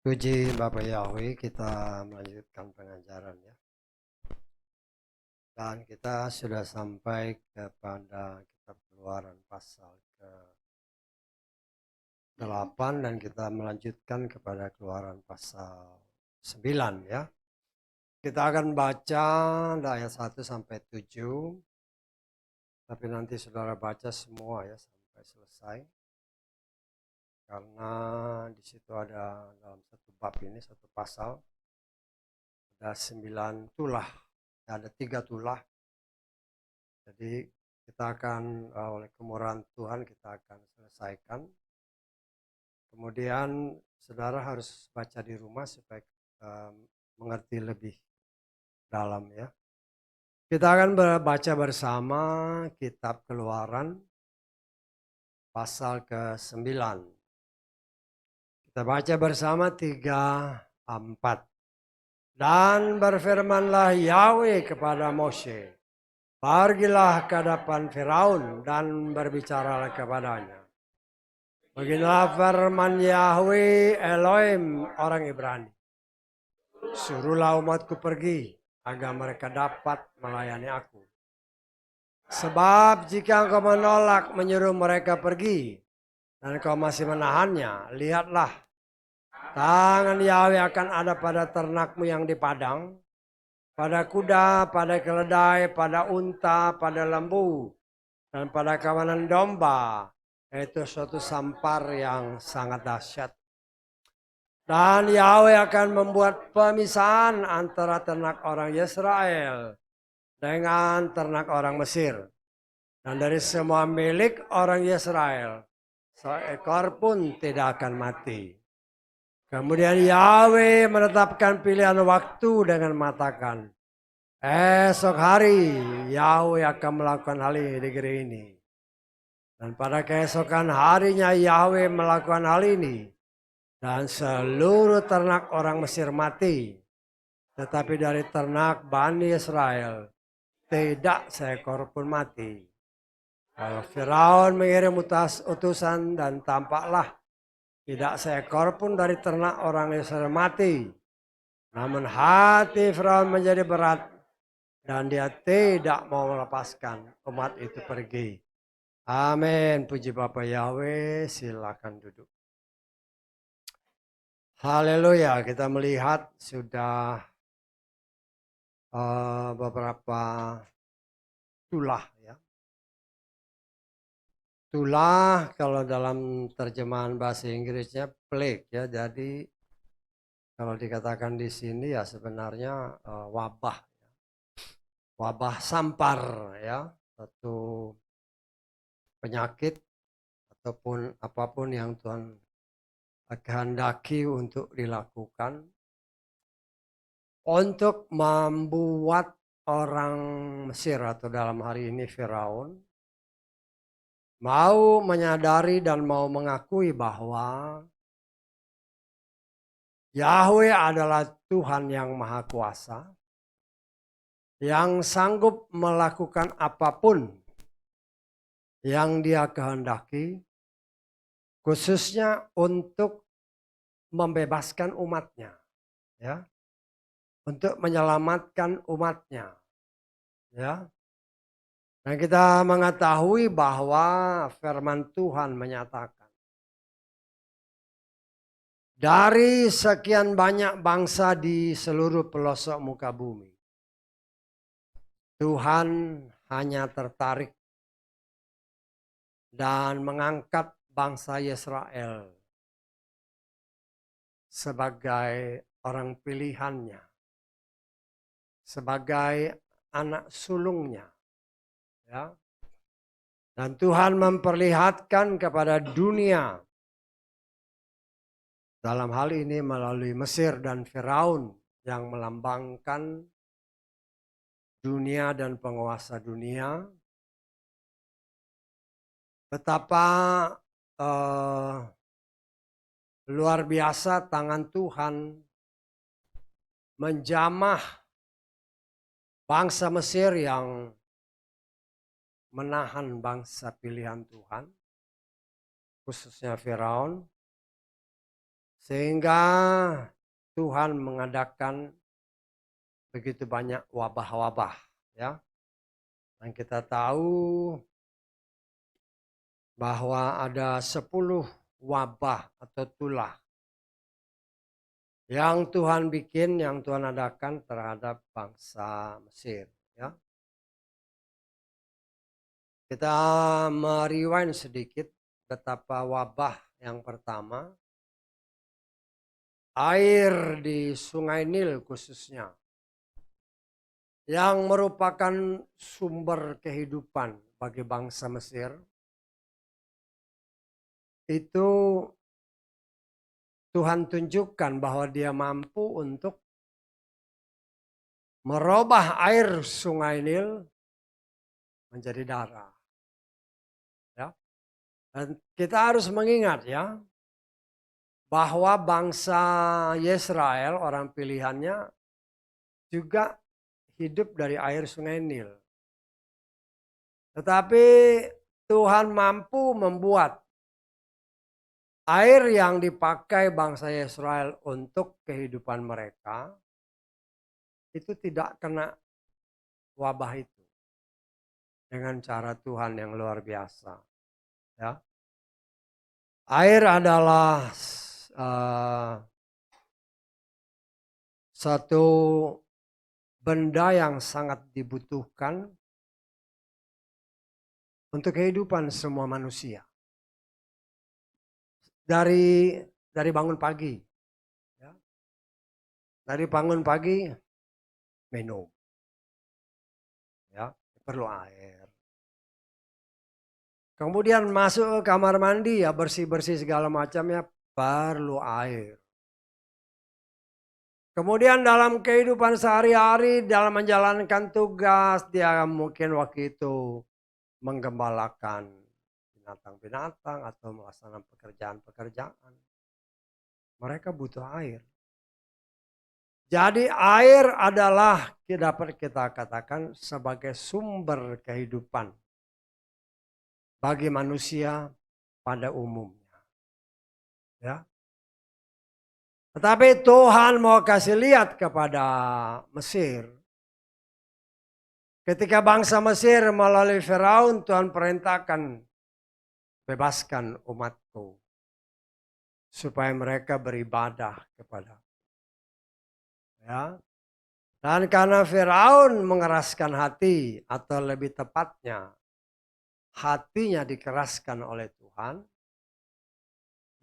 Puji Bapak Yahweh, kita melanjutkan pengajaran ya. Dan kita sudah sampai kepada kitab Keluaran pasal ke-8 dan kita melanjutkan kepada Keluaran pasal 9 ya. Kita akan baca ayat 1 sampai 7. Tapi nanti saudara baca semua ya sampai selesai. Karena di situ ada dalam satu bab ini, satu pasal, ada 9 tulah, ada 3 tulah. Jadi kita akan oleh kemurahan Tuhan kita akan selesaikan. Kemudian saudara harus baca di rumah supaya mengerti lebih dalam ya. Kita akan baca bersama kitab Keluaran pasal ke-9. Kita baca bersama 3-4. Dan berfirmanlah Yahweh kepada Mose, pergilah ke hadapan Firaun dan berbicaralah kepadanya. Beginilah firman Yahweh Elohim orang Ibrani. Suruhlah umatku pergi agar mereka dapat melayani aku. Sebab jika engkau menolak menyuruh mereka pergi dan engkau masih menahannya, lihatlah tangan Yahweh akan ada pada ternakmu yang di padang, pada kuda, pada keledai, pada unta, pada lembu, dan pada kawanan domba. Itu suatu sampar yang sangat dahsyat. Dan Yahweh akan membuat pemisahan antara ternak orang Israel dengan ternak orang Mesir. Dan dari semua milik orang Israel, seekor pun tidak akan mati. Kemudian Yahweh menetapkan pilihan waktu dengan mengatakan, esok hari Yahweh akan melakukan hal ini di negeri ini. Dan pada keesokan harinya Yahweh melakukan hal ini. Dan seluruh ternak orang Mesir mati. Tetapi dari ternak Bani Israel tidak seekor pun mati. Lalu Firaun mengirim utusan dan tampaklah tidak seekor pun dari ternak orang Israel mati. Namun hati Firaun menjadi berat dan dia tidak mau melepaskan umat itu pergi. Amin. Puji Bapa Yahweh, silakan duduk. Haleluya, kita melihat sudah beberapa tulah ya. Tulah kalau dalam terjemahan bahasa Inggrisnya plague ya. Jadi kalau dikatakan di sini ya sebenarnya wabah. Wabah sampar ya. Satu penyakit ataupun apapun yang Tuhan kehendaki untuk dilakukan untuk membuat orang Mesir atau dalam hari ini Firaun mau menyadari dan mau mengakui bahwa Yahweh adalah Tuhan yang Maha Kuasa yang sanggup melakukan apapun yang Dia kehendaki, khususnya untuk membebaskan umatnya, ya, untuk menyelamatkan umatnya, ya. Dan kita mengetahui bahwa firman Tuhan menyatakan, dari sekian banyak bangsa di seluruh pelosok muka bumi, Tuhan hanya tertarik dan mengangkat bangsa Israel sebagai orang pilihannya, sebagai anak sulungnya. Ya. Dan Tuhan memperlihatkan kepada dunia, dalam hal ini melalui Mesir dan Firaun yang melambangkan dunia dan penguasa dunia, betapa luar biasa tangan Tuhan menjamah bangsa Mesir yang menahan bangsa pilihan Tuhan. khususnya Firaun, sehingga Tuhan mengadakan begitu banyak wabah-wabah, ya. Dan kita tahu bahwa ada 10 wabah atau tulah yang Tuhan bikin, yang Tuhan adakan terhadap bangsa Mesir, ya. Kita merewind sedikit betapa wabah yang pertama, air di Sungai Nil khususnya, yang merupakan sumber kehidupan bagi bangsa Mesir, itu Tuhan tunjukkan bahwa Dia mampu untuk merubah air Sungai Nil menjadi darah. Ya. Dan kita harus mengingat, ya, bahwa bangsa Yesrael, orang pilihannya, juga hidup dari air Sungai Nil. Tetapi Tuhan mampu membuat air yang dipakai bangsa Israel untuk kehidupan mereka itu tidak kena wabah itu dengan cara Tuhan yang luar biasa. Ya. Air adalah satu benda yang sangat dibutuhkan untuk kehidupan semua manusia. Dari bangun pagi, ya. Dari bangun pagi minum, ya, perlu air. Kemudian masuk ke kamar mandi, ya, bersih-bersih segala macamnya, perlu air. Kemudian dalam kehidupan sehari-hari, dalam menjalankan tugas, dia mungkin waktu itu menggembalakan binatang-binatang atau melaksanakan pekerjaan-pekerjaan. Mereka butuh air. Jadi air adalah dapat kita katakan sebagai sumber kehidupan bagi manusia pada umumnya. Ya. Tetapi Tuhan mau kasih lihat kepada Mesir. Ketika bangsa Mesir melalui Firaun, Tuhan perintahkan, bebaskan umatku supaya mereka beribadah kepada. Ya. Dan karena Firaun mengeraskan hati, atau lebih tepatnya hatinya dikeraskan oleh Tuhan,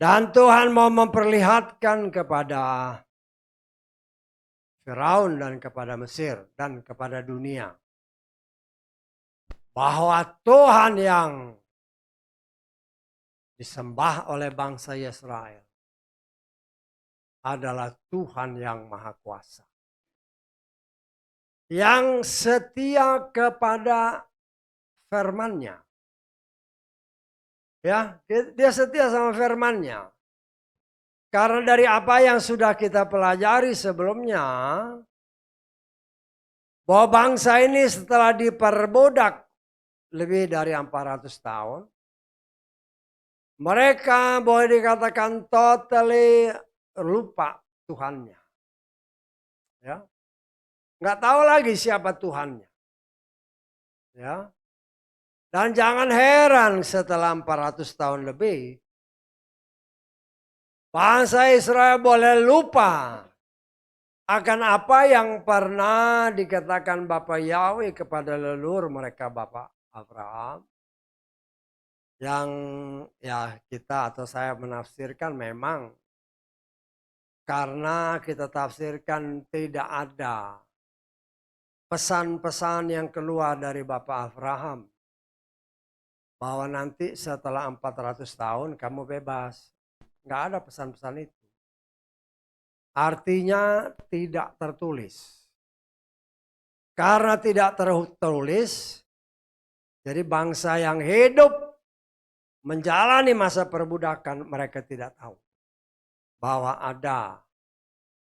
dan Tuhan mau memperlihatkan kepada Firaun dan kepada Mesir dan kepada dunia bahwa Tuhan yang disembah oleh bangsa Israel adalah Tuhan yang Maha Kuasa, yang setia kepada firman-Nya. Ya, dia setia sama firman-Nya. Karena dari apa yang sudah kita pelajari sebelumnya, bahwa bangsa ini setelah diperbudak lebih dari 400 tahun, mereka boleh dikatakan totally lupa Tuhannya. Ya. Nggak tahu lagi siapa Tuhannya. Ya. Dan jangan heran setelah 400 tahun lebih, bangsa Israel boleh lupa akan apa yang pernah dikatakan Bapa Yahweh kepada leluhur mereka, Bapak Abraham. Yang ya kita atau saya menafsirkan memang karena kita tafsirkan tidak ada pesan-pesan yang keluar dari Bapak Abraham bahwa nanti setelah 400 tahun kamu bebas. Nggak ada pesan-pesan itu. Artinya tidak tertulis. Karena tidak tertulis, jadi bangsa yang hidup menjalani masa perbudakan, mereka tidak tahu bahwa ada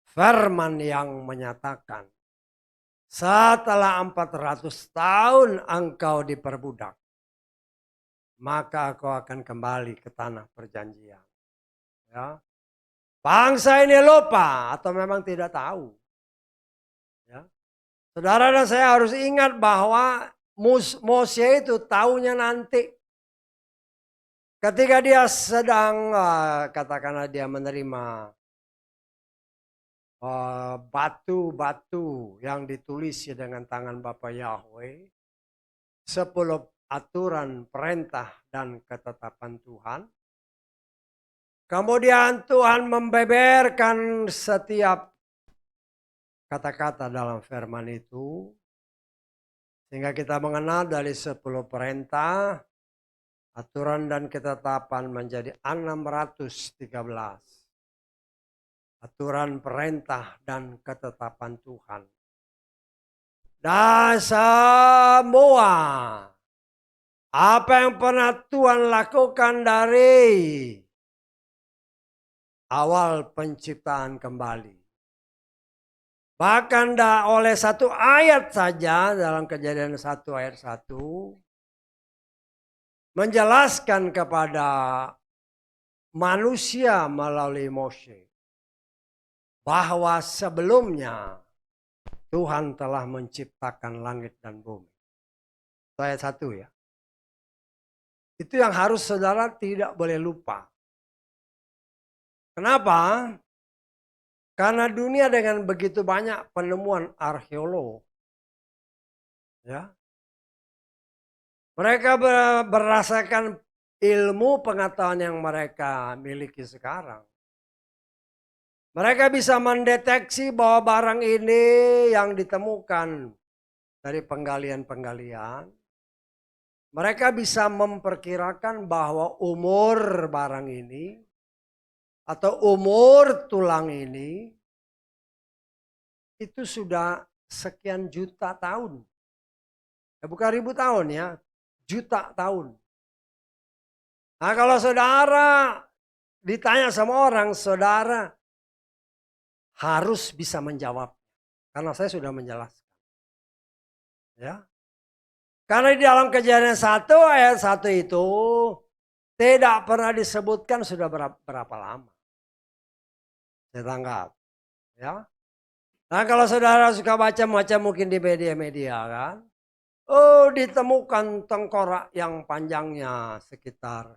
firman yang menyatakan setelah 400 tahun engkau diperbudak, maka kau akan kembali ke tanah perjanjian. Ya. Bangsa ini lupa atau memang tidak tahu. Ya. Saudara dan saya harus ingat bahwa Mose itu tahunya nanti. Ketika dia sedang, katakanlah dia menerima batu-batu yang ditulis dengan tangan Bapa Yahweh, 10 aturan, perintah, dan ketetapan Tuhan. Kemudian Tuhan membeberkan setiap kata-kata dalam firman itu. Sehingga kita mengenal dari 10 perintah, aturan dan ketetapan menjadi 613. Aturan, perintah, dan ketetapan Tuhan. Dan semua apa yang pernah Tuhan lakukan dari awal penciptaan kembali. Bahkan oleh satu ayat saja dalam Kejadian 1 ayat 1 menjelaskan kepada manusia melalui Mose bahwa sebelumnya Tuhan telah menciptakan langit dan bumi. Itu ayat 1 ya. Itu yang harus saudara tidak boleh lupa. Kenapa? Karena dunia dengan begitu banyak penemuan arkeolog, ya, mereka berdasarkan ilmu pengetahuan yang mereka miliki sekarang. Mereka bisa mendeteksi bahwa barang ini yang ditemukan dari penggalian-penggalian. Mereka bisa memperkirakan bahwa umur barang ini atau umur tulang ini itu sudah sekian juta tahun. Ya, bukan ribu tahun ya, juta tahun. Nah kalau saudara ditanya sama orang, saudara harus bisa menjawab. Karena saya sudah menjelaskan. Ya. Karena di dalam Kejadian 1 ayat 1 itu tidak pernah disebutkan sudah berapa lama. Saya tanggap. Ya. Nah kalau saudara suka baca mungkin di media-media kan. Oh ditemukan tengkorak yang panjangnya sekitar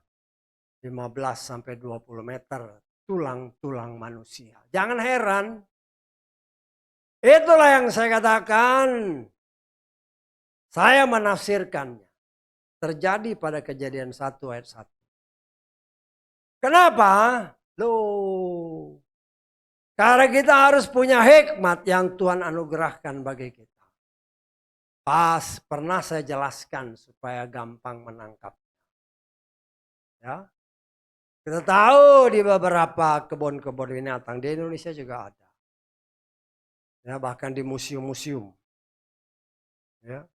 15 sampai 20 meter. Tulang-tulang manusia. Jangan heran. Itulah yang saya katakan. Saya menafsirkannya. Terjadi pada Kejadian 1 ayat 1. Kenapa? Loh. Karena kita harus punya hikmat yang Tuhan anugerahkan bagi kita. Pernah saya jelaskan supaya gampang menangkap. Ya. Kita tahu di beberapa kebun-kebun binatang di Indonesia juga ada. Ya, bahkan di museum-museum. Ya.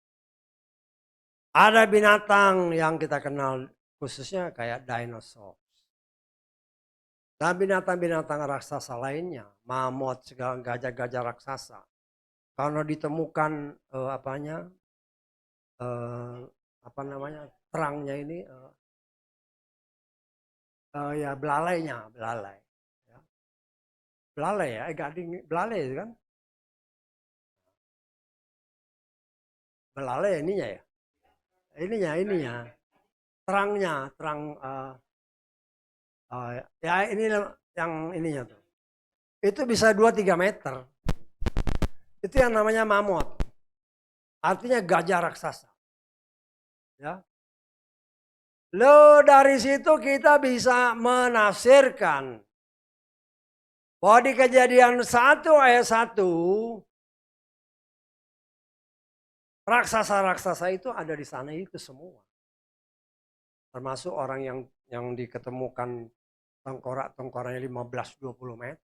Ada binatang yang kita kenal khususnya kayak dinosaur. Dan binatang-binatang raksasa lainnya, mamut, segala gajah-gajah raksasa. Karena ditemukan terangnya ini, ya belalai. Ya. Belalai ya, gading belalai kan? Belalai ininya ya, ininya, terang, ya ini yang ininya tuh. Itu bisa 2-3 meter. Itu yang namanya mamut. Artinya gajah raksasa. Ya. Lo dari situ kita bisa menafsirkan bahwa di Kejadian 1 ayat 1 raksasa-raksasa itu ada di sana itu semua. Termasuk orang yang diketemukan tengkorak-tengkoraknya 15-20 meter.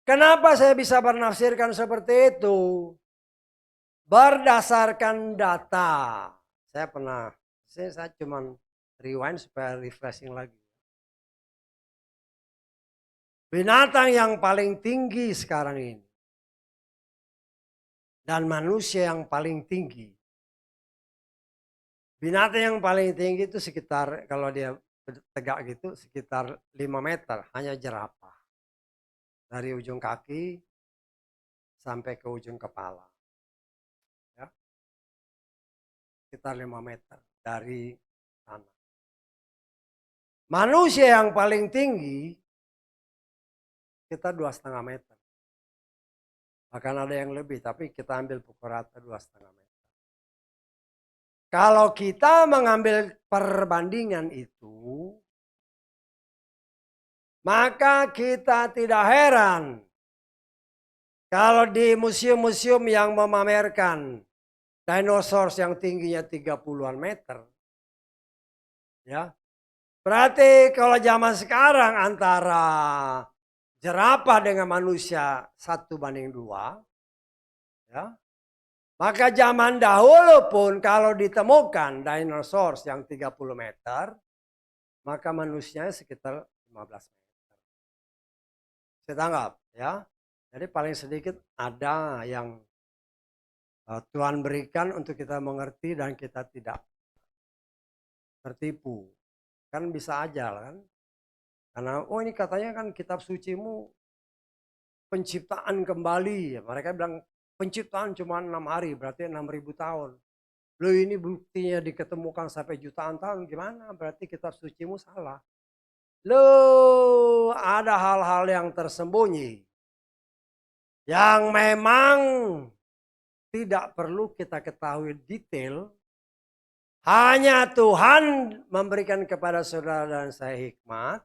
Kenapa saya bisa menafsirkan seperti itu? Berdasarkan data. Saya cuma rewind supaya refreshing lagi. Binatang yang paling tinggi sekarang ini. Dan manusia yang paling tinggi. Binatang yang paling tinggi itu sekitar, kalau dia tegak gitu, sekitar 5 meter, hanya jerapah. Dari ujung kaki sampai ke ujung kepala. Ya. Sekitar 5 meter dari tanah. Manusia yang paling tinggi, kita 2,5 meter. Bahkan ada yang lebih, tapi kita ambil pukul rata 2,5 meter. Kalau kita mengambil perbandingan itu, maka kita tidak heran kalau di museum-museum yang memamerkan dinosaurus yang tingginya 30-an meter. Ya. Berarti kalau zaman sekarang antara jerapah dengan manusia 1:2, ya. Maka zaman dahulu pun kalau ditemukan dinosaurus yang 30 meter, maka manusianya sekitar 15 meter. Saya tanggap, ya. Jadi paling sedikit ada yang Tuhan berikan untuk kita mengerti dan kita tidak tertipu. Kan bisa aja kan. Karena ini katanya kan kitab sucimu penciptaan kembali. Mereka bilang penciptaan cuma 6 hari, berarti 6.000 tahun. Loh ini buktinya diketemukan sampai jutaan tahun, gimana? Berarti kitab sucimu salah. Loh ada hal-hal yang tersembunyi. Yang memang tidak perlu kita ketahui detail. Hanya Tuhan memberikan kepada saudara dan saya hikmat.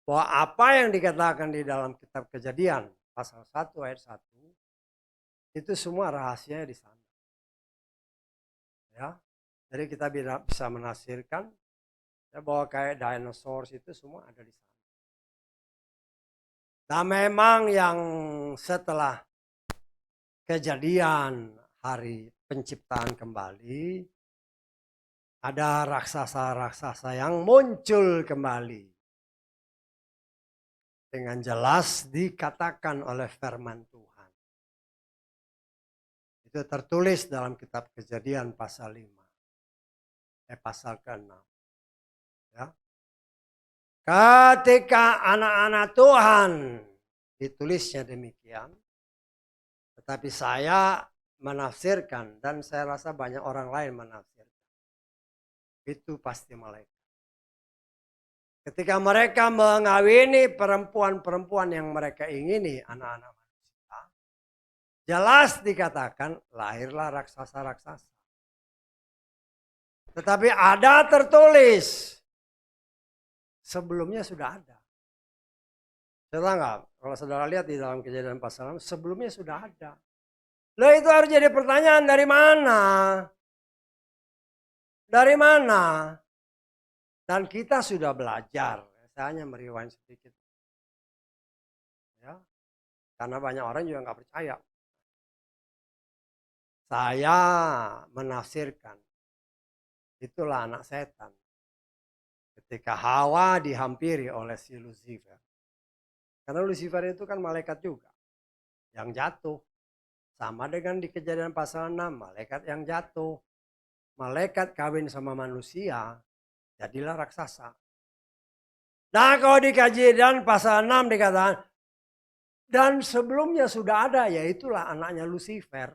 Bahwa apa yang dikatakan di dalam kitab Kejadian pasal 1 ayat 1 itu semua rahasianya di sana. Ya. Jadi kita bisa menafsirkan ya, bahwa kayak dinosaurus itu semua ada di sana. Nah memang yang setelah kejadian hari penciptaan kembali ada raksasa-raksasa yang muncul kembali. Dengan jelas dikatakan oleh firman Tuhan. Itu tertulis dalam kitab Kejadian pasal 5. Pasal ke-6. Ya. Ketika anak-anak Tuhan, ditulisnya demikian. Tetapi saya menafsirkan dan saya rasa banyak orang lain menafsirkan. Itu pasti malaikat. Ketika mereka mengawini perempuan-perempuan yang mereka ingini, anak-anak manusia, jelas dikatakan lahirlah raksasa-raksasa. Tetapi ada tertulis, sebelumnya sudah ada. Saudara enggak? Kalau saudara lihat di dalam Kejadian pasal 6, sebelumnya sudah ada. Loh itu harus jadi pertanyaan, dari mana? Dari mana? Dan kita sudah belajar, saya hanya meriwain sedikit. Ya, karena banyak orang juga nggak percaya. Saya menafsirkan, itulah anak setan. Ketika Hawa dihampiri oleh si Lucifer. Karena Lucifer itu kan malaikat juga, yang jatuh. Sama dengan di Kejadian pasal 6, malaikat yang jatuh. Malaikat kawin sama manusia, jadilah raksasa. Nah kalau di Kejadian pasal 6 dikatakan, dan sebelumnya sudah ada, yaitulah anaknya Lucifer.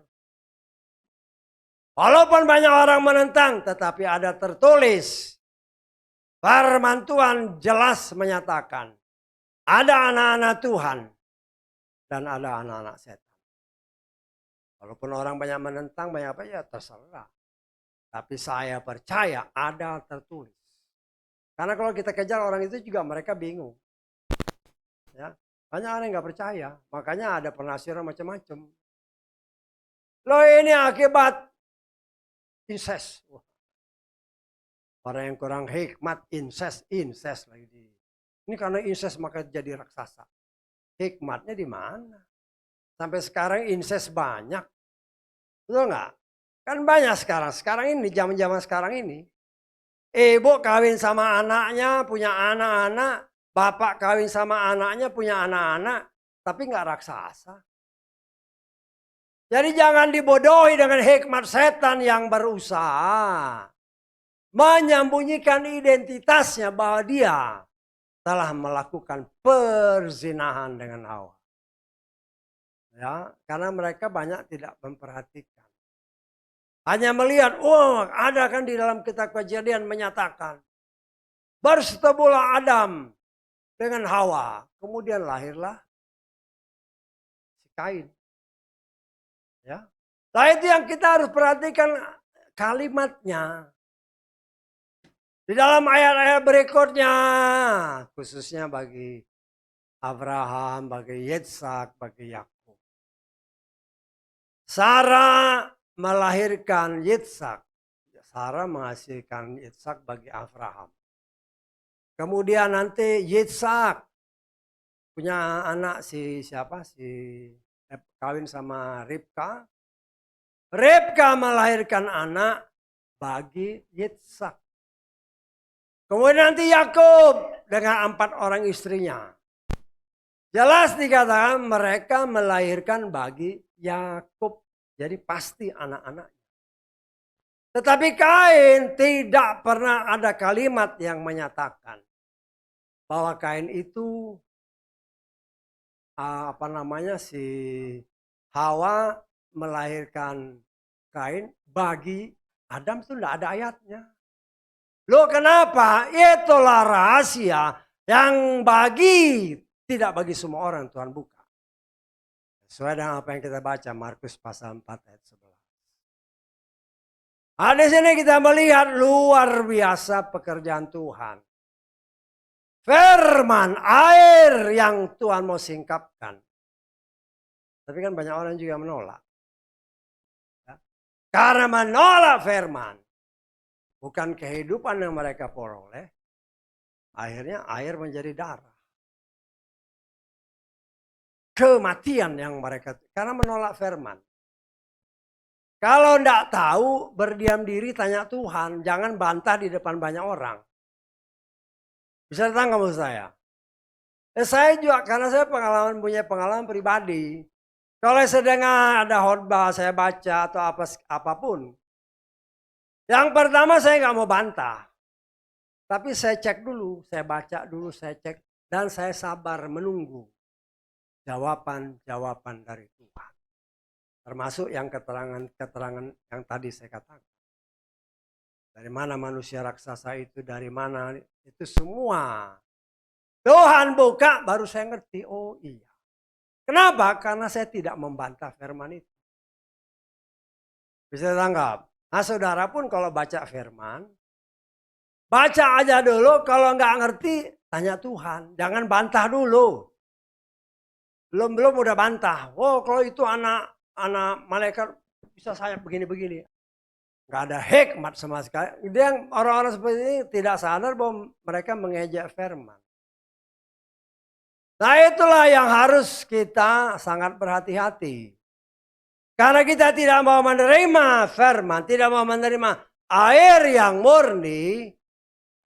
Walaupun banyak orang menentang, tetapi ada tertulis. Firman Tuhan jelas menyatakan, ada anak-anak Tuhan dan ada anak-anak setan. Walaupun orang banyak menentang, banyak apa ya terserah. Tapi saya percaya ada tertulis. Karena kalau kita kejar orang itu juga mereka bingung. Ya, banyak orang yang nggak percaya, makanya ada penafsiran macam-macam. Loh ini akibat incest. Orang yang kurang hikmat incest lagi di. Ini karena incest maka jadi raksasa. Hikmatnya di mana? Sampai sekarang incest banyak. Betul nggak? Kan banyak sekarang. Sekarang ini, zaman-zaman sekarang ini. Ibu kawin sama anaknya, punya anak-anak. Bapak kawin sama anaknya, punya anak-anak. Tapi nggak raksasa. Jadi jangan dibodohi dengan hikmat setan yang berusaha menyembunyikan identitasnya bahwa dia telah melakukan perzinahan dengan Hawa. Ya, karena mereka banyak tidak memperhatikan. Hanya melihat, oh ada kan di dalam kitab Kejadian menyatakan. Bersetubuhlah Adam dengan Hawa. Kemudian lahirlah si Kain. Ya. Nah itu yang kita harus perhatikan kalimatnya. Di dalam ayat-ayat berikutnya. Khususnya bagi Abraham, bagi Yitzhak, bagi Yakub. Sarah melahirkan Yitzhak. Sarah menghasilkan Yitzhak bagi Abraham. Kemudian nanti Yitzhak punya anak si siapa? Kawin sama Ribka. Ribka melahirkan anak bagi Yitzhak. Kemudian nanti Yakub dengan 4 orang istrinya. Jelas dikatakan mereka melahirkan bagi Yakub. Jadi pasti anak-anaknya. Tetapi Kain tidak pernah ada kalimat yang menyatakan bahwa Kain itu si Hawa melahirkan Kain bagi Adam itu tidak ada ayatnya. Loh kenapa? Itulah rahasia yang tidak bagi semua orang Tuhan buka. Sesuai dengan apa yang kita baca Markus pasal 4 ayat 11. Di sini kita melihat luar biasa pekerjaan Tuhan. Firman air yang Tuhan mau singkapkan. Tapi kan banyak orang juga menolak. Ya. Karena menolak firman. Bukan kehidupan yang mereka peroleh. Akhirnya air menjadi darah. Kematian yang mereka. Karena menolak firman. Kalau tidak tahu berdiam diri tanya Tuhan. Jangan bantah di depan banyak orang. Bisa datang kamu saya. Saya juga karena saya punya pengalaman pribadi. Kalau sedang ada khotbah saya baca atau apapun. Yang pertama saya nggak mau bantah. Tapi saya cek dulu, saya baca dulu, saya cek. Dan saya sabar menunggu jawaban-jawaban dari Tuhan. Termasuk yang keterangan yang tadi saya katakan. Dari mana manusia raksasa itu, dari mana itu semua. Tuhan buka baru saya ngerti, oh iya. Kenapa? Karena saya tidak membantah firman itu. Bisa tanggap. Nah saudara pun kalau baca firman, baca aja dulu, kalau nggak ngerti tanya Tuhan. Jangan bantah dulu. Belum udah bantah. Oh kalau itu anak malaikat bisa saya begini-begini. Gak ada hikmat sama sekali. Dia orang-orang seperti ini tidak sadar bahwa mereka mengejek firman. Nah itulah yang harus kita sangat berhati-hati. Karena kita tidak mau menerima firman, tidak mau menerima air yang murni,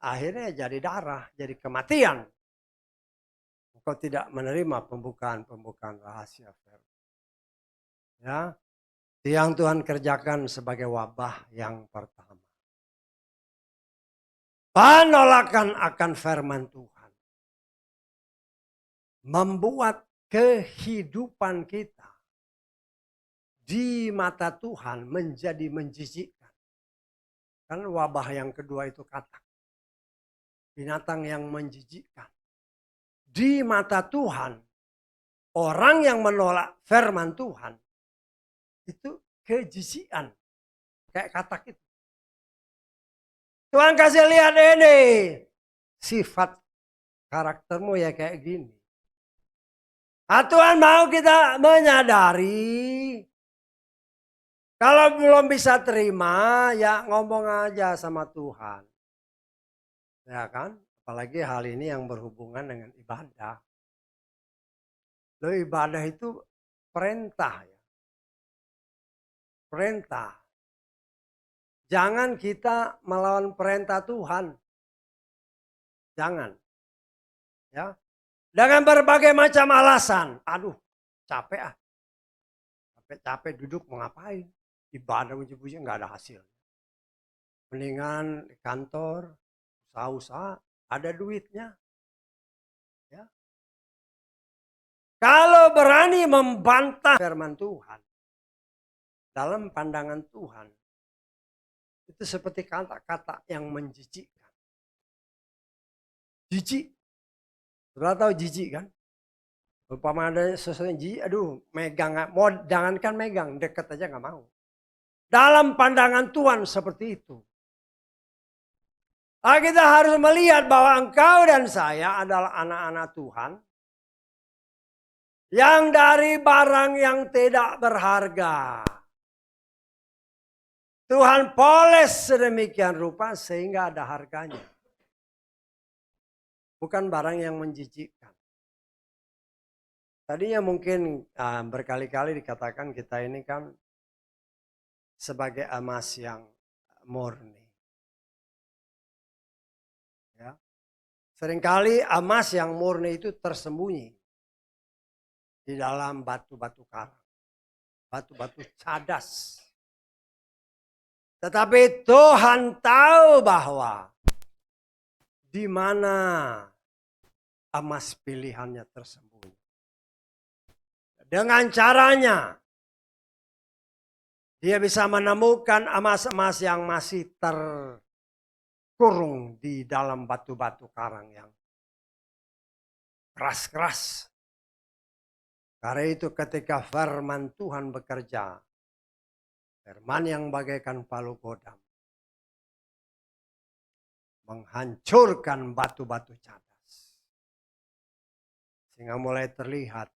akhirnya jadi darah, jadi kematian. Engkau tidak menerima pembukaan rahasia firman. Ya, yang Tuhan kerjakan sebagai wabah yang pertama. Penolakan akan firman Tuhan. Membuat kehidupan kita di mata Tuhan menjadi menjijikkan. Kan wabah yang kedua itu katak. Binatang yang menjijikkan. Di mata Tuhan, orang yang menolak firman Tuhan, itu kejijikan. Kayak katak itu. Tuhan kasih lihat ini. Sifat karaktermu ya kayak gini. Tuhan mau kita menyadari. Kalau belum bisa terima, ya ngomong aja sama Tuhan. Ya kan? Apalagi hal ini yang berhubungan dengan ibadah. Loh ibadah itu perintah ya. Perintah. Jangan kita melawan perintah Tuhan. Jangan. Ya. Dengan berbagai macam alasan. Aduh, capek ah. Capek duduk mau ngapain. Ibadah puji-puji nggak ada hasil. Mendingan di kantor, usaha-usaha, ada duitnya. Ya. Kalau berani membantah firman Tuhan, dalam pandangan Tuhan, itu seperti kata-kata yang menjijikkan. Jijik. Sudah tahu jijik kan? Umpama ada sesuatu yang jijik, aduh megang, mau jangankan megang, deket aja gak mau. Dalam pandangan Tuhan seperti itu. Kita harus melihat bahwa engkau dan saya adalah anak-anak Tuhan. Yang dari barang yang tidak berharga. Tuhan poles sedemikian rupa sehingga ada harganya. Bukan barang yang menjijikkan. Tadinya mungkin berkali-kali dikatakan kita ini kan sebagai emas yang murni. Ya. Seringkali emas yang murni itu tersembunyi di dalam batu-batu karang. Batu-batu cadas. Tetapi Tuhan tahu bahwa di mana emas pilihannya tersembunyi. Dengan caranya dia bisa menemukan emas-emas yang masih terkurung di dalam batu-batu karang yang keras-keras. Karena itu ketika firman Tuhan bekerja, firman yang bagaikan palu godam, menghancurkan batu-batu cadas. Sehingga mulai terlihat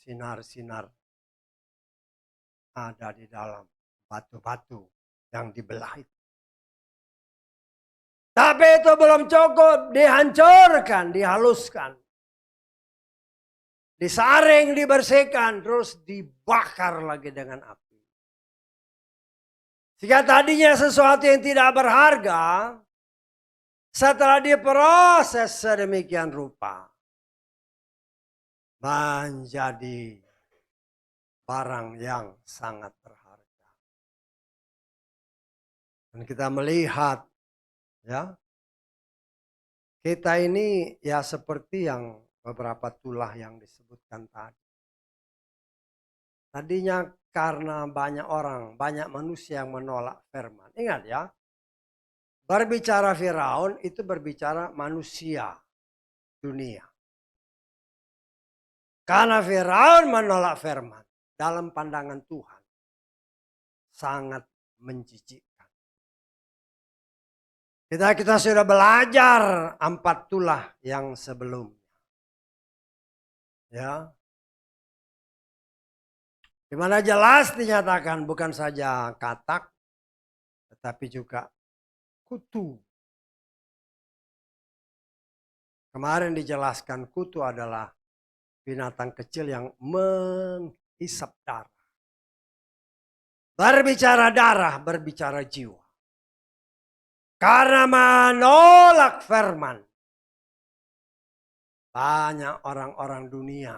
sinar-sinar ada di dalam batu-batu yang dibelah itu. Tapi itu belum cukup, dihancurkan, dihaluskan. Disaring, dibersihkan, terus dibakar lagi dengan api. Jika tadinya sesuatu yang tidak berharga, setelah diproses sedemikian rupa, menjadi barang yang sangat berharga. Dan kita melihat, ya, kita ini ya seperti yang beberapa tulah yang disebutkan tadi. Tadinya karena banyak orang, banyak manusia yang menolak firman. Ingat ya, berbicara Firaun itu berbicara manusia dunia. Karena Firaun menolak firman dalam pandangan Tuhan sangat menjijikkan. Kita sudah belajar 4 tulah yang sebelumnya. Ya. Di mana jelas dinyatakan bukan saja katak tetapi juga kutu. Kemarin dijelaskan kutu adalah binatang kecil yang menghisap darah. Berbicara darah, berbicara jiwa. Karena menolak firman. Banyak orang-orang dunia.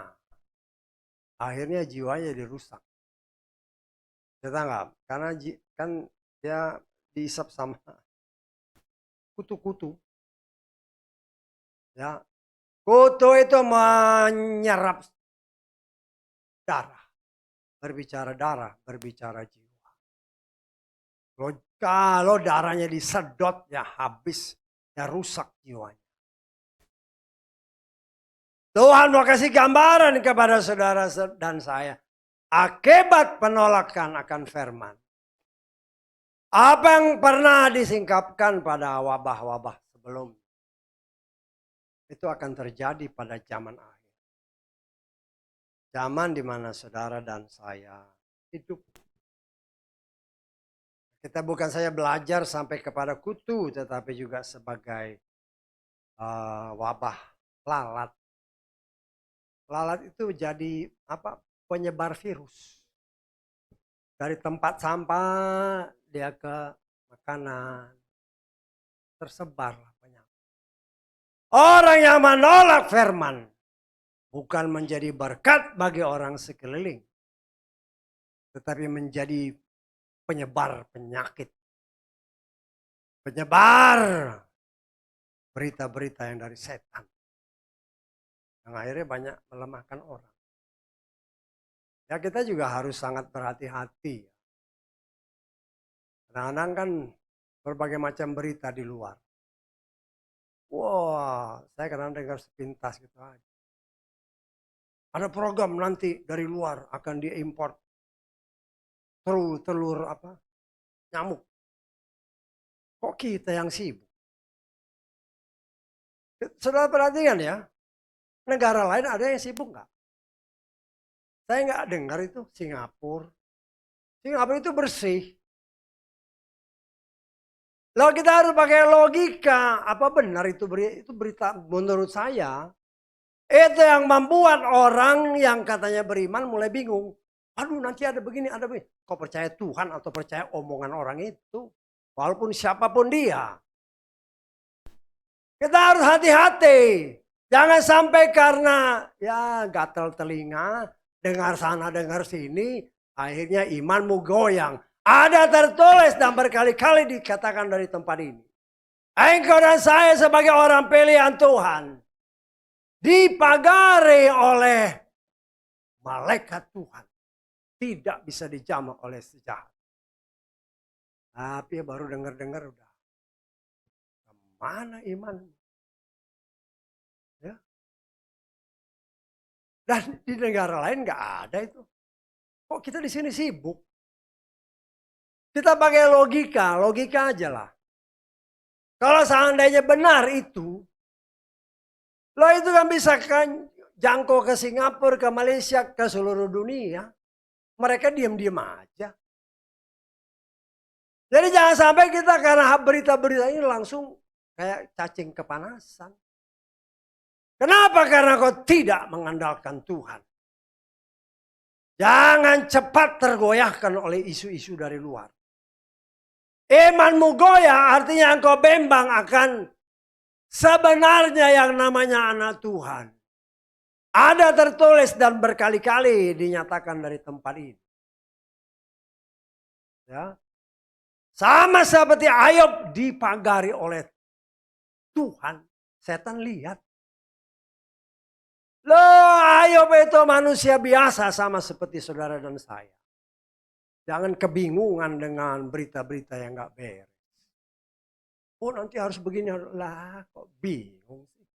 Akhirnya jiwanya dirusak. Kita enggak? Karena kan dia dihisap sama kutu-kutu. Ya. Kutu itu menyerap darah. Berbicara darah, berbicara jiwa. Kalau darahnya disedot, ya habis, ya rusak jiwanya. Tuhan mau kasih gambaran kepada saudara dan saya. Akibat penolakan akan firman. Apa yang pernah disingkapkan pada wabah-wabah sebelumnya. Itu akan terjadi pada zaman akhir. Zaman di mana saudara dan saya hidup. Kita bukan saja belajar sampai kepada kutu, tetapi juga sebagai wabah lalat. Lalat itu jadi penyebar virus. Dari tempat sampah dia ke makanan. Tersebarlah penyakit. Orang yang menolak firman bukan menjadi berkat bagi orang sekeliling. Tetapi menjadi penyebar penyakit. Penyebar berita-berita yang dari setan. Yang akhirnya banyak melemahkan orang. Ya kita juga harus sangat berhati-hati. Kadang-kadang kan berbagai macam berita di luar. Wah, saya kadang dengar sepintas gitu aja. Ada program nanti dari luar akan diimpor telur nyamuk. Kok kita yang sibuk? Saudara perhatikan ya, negara lain ada yang sibuk nggak? Saya nggak dengar itu Singapura. Singapura itu bersih. Lalu kita harus pakai logika, apa benar itu berita menurut saya. Itu yang membuat orang yang katanya beriman mulai bingung. Aduh nanti ada begini, ada begini. Kau percaya Tuhan atau percaya omongan orang itu? Walaupun siapapun dia. Kita harus hati-hati. Jangan sampai karena ya gatal telinga, dengar sana dengar sini, akhirnya imanmu goyang. Ada tertulis dan berkali-kali dikatakan dari tempat ini. Engkau dan saya sebagai orang pilihan Tuhan dipagari oleh malaikat Tuhan. Tidak bisa dijamah oleh sejahat. Tapi baru dengar-dengar udah. Mana iman? Ya. Dan di negara lain nggak ada itu. Kok kita di sini sibuk? Kita pakai logika aja lah. Kalau seandainya benar itu, lo itu kan bisa kan jangkau ke Singapura, ke Malaysia, ke seluruh dunia. Mereka diam-diam aja. Jadi jangan sampai kita karena berita-berita ini langsung kayak cacing kepanasan. Kenapa? Karena kau tidak mengandalkan Tuhan. Jangan cepat tergoyahkan oleh isu-isu dari luar. Imanmu goyah artinya engkau bimbang akan sebenarnya yang namanya anak Tuhan. Ada tertulis dan berkali-kali dinyatakan dari tempat ini. Ya. Sama seperti Ayub dipagari oleh Tuhan. Setan lihat. Loh, Ayub itu manusia biasa sama seperti saudara dan saya. Jangan kebingungan dengan berita-berita yang gak beres. Oh nanti harus begini. Lah kok bingung sih.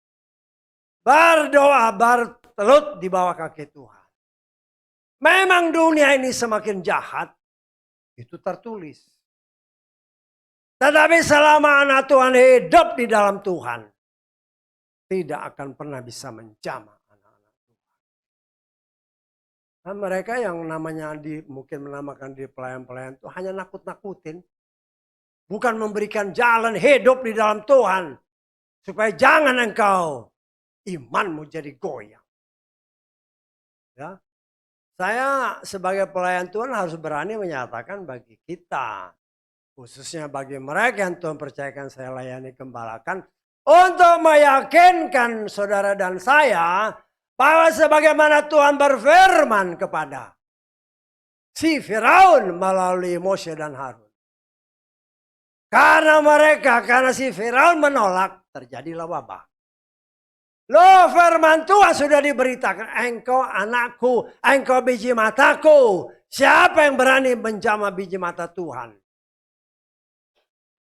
Berdoa, bertelut di bawah kaki Tuhan. Memang dunia ini semakin jahat. Itu tertulis. Tetapi selama anak Tuhan hidup di dalam Tuhan. Tidak akan pernah bisa menjamah. Nah, mereka yang namanya mungkin menamakan di pelayan-pelayan itu hanya nakut-nakutin. Bukan memberikan jalan hidup di dalam Tuhan. Supaya jangan engkau imanmu jadi goyang. Ya. Saya sebagai pelayan Tuhan harus berani menyatakan bagi kita. Khususnya bagi mereka yang Tuhan percayakan saya layani gembalakan. Untuk meyakinkan saudara dan saya. Bahwa sebagaimana Tuhan berfirman kepada si Firaun melalui Mose dan Harun. Karena si Firaun menolak, terjadilah wabah. Loh firman Tuhan sudah diberitakan, engkau anakku, engkau biji mataku. Siapa yang berani menjamah biji mata Tuhan?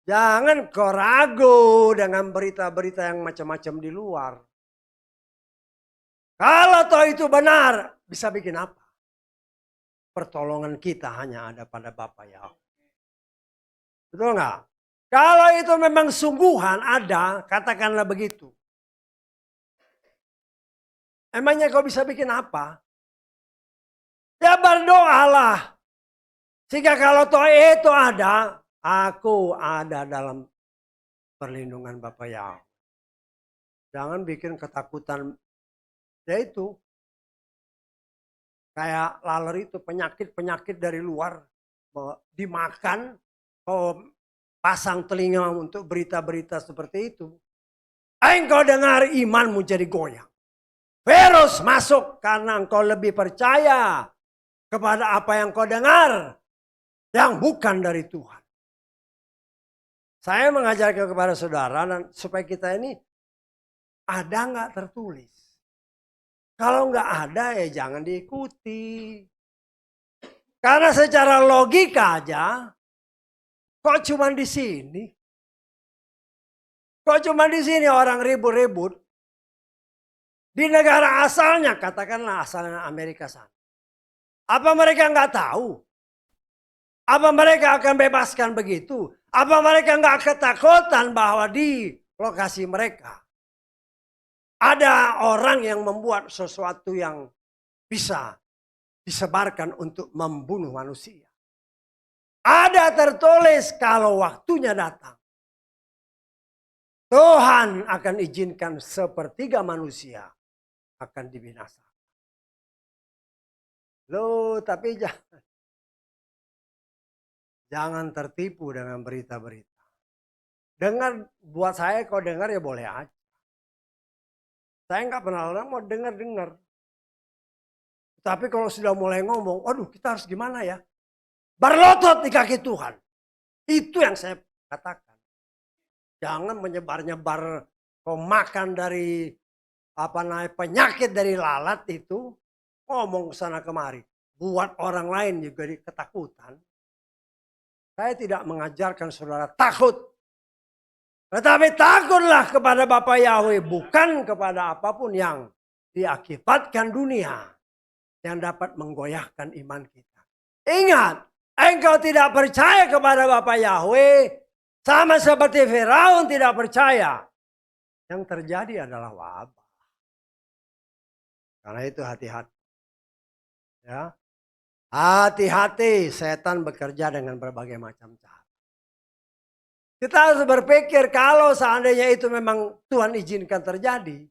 Jangan kau ragu dengan berita-berita yang macam-macam di luar. Kalau toh itu benar, bisa bikin apa? Pertolongan kita hanya ada pada Bapa Yahweh. Betul nggak? Kalau itu memang sungguhan ada, katakanlah begitu. Emangnya kau bisa bikin apa? Ya berdoalah. Sehingga kalau toh itu ada, aku ada dalam perlindungan Bapa Yahweh. Jangan bikin ketakutan. Yaitu kayak laler itu penyakit-penyakit dari luar dimakan, pasang telinga untuk berita-berita seperti itu. Engkau dengar imanmu jadi goyang. Virus masuk karena engkau lebih percaya kepada apa yang kau dengar yang bukan dari Tuhan. Saya mengajarkan kepada saudara dan supaya kita ini ada nggak tertulis. Kalau nggak ada ya jangan diikuti. Karena secara logika aja, kok cuma di sini? Kok cuma di sini orang ribut-ribut? Di negara asalnya, katakanlah asalnya Amerika sana. Apa mereka nggak tahu? Apa mereka akan bebaskan begitu? Apa mereka nggak ketakutan bahwa di lokasi mereka ada orang yang membuat sesuatu yang bisa disebarkan untuk membunuh manusia? Ada tertulis kalau waktunya datang, Tuhan akan izinkan sepertiga manusia akan dibinasakan. Loh, tapi jangan tertipu dengan berita-berita. Dengar, buat saya kalau dengar ya boleh aja. Saya nggak pernah mau dengar. Tapi kalau sudah mulai ngomong, aduh kita harus gimana ya? Berlutut di kaki Tuhan. Itu yang saya katakan. Jangan menyebar-nyebar makan dari penyakit dari lalat itu. Ngomong sana kemari. Buat orang lain juga ketakutan. Saya tidak mengajarkan saudara takut. Tetapi takutlah kepada Bapa Yahweh. Bukan kepada apapun yang diakibatkan dunia. Yang dapat menggoyahkan iman kita. Ingat, engkau tidak percaya kepada Bapa Yahweh. Sama seperti Firaun tidak percaya. Yang terjadi adalah wabah. Karena itu hati-hati. Ya. Hati-hati, setan bekerja dengan berbagai macam cara. Kita harus berpikir kalau seandainya itu memang Tuhan izinkan terjadi.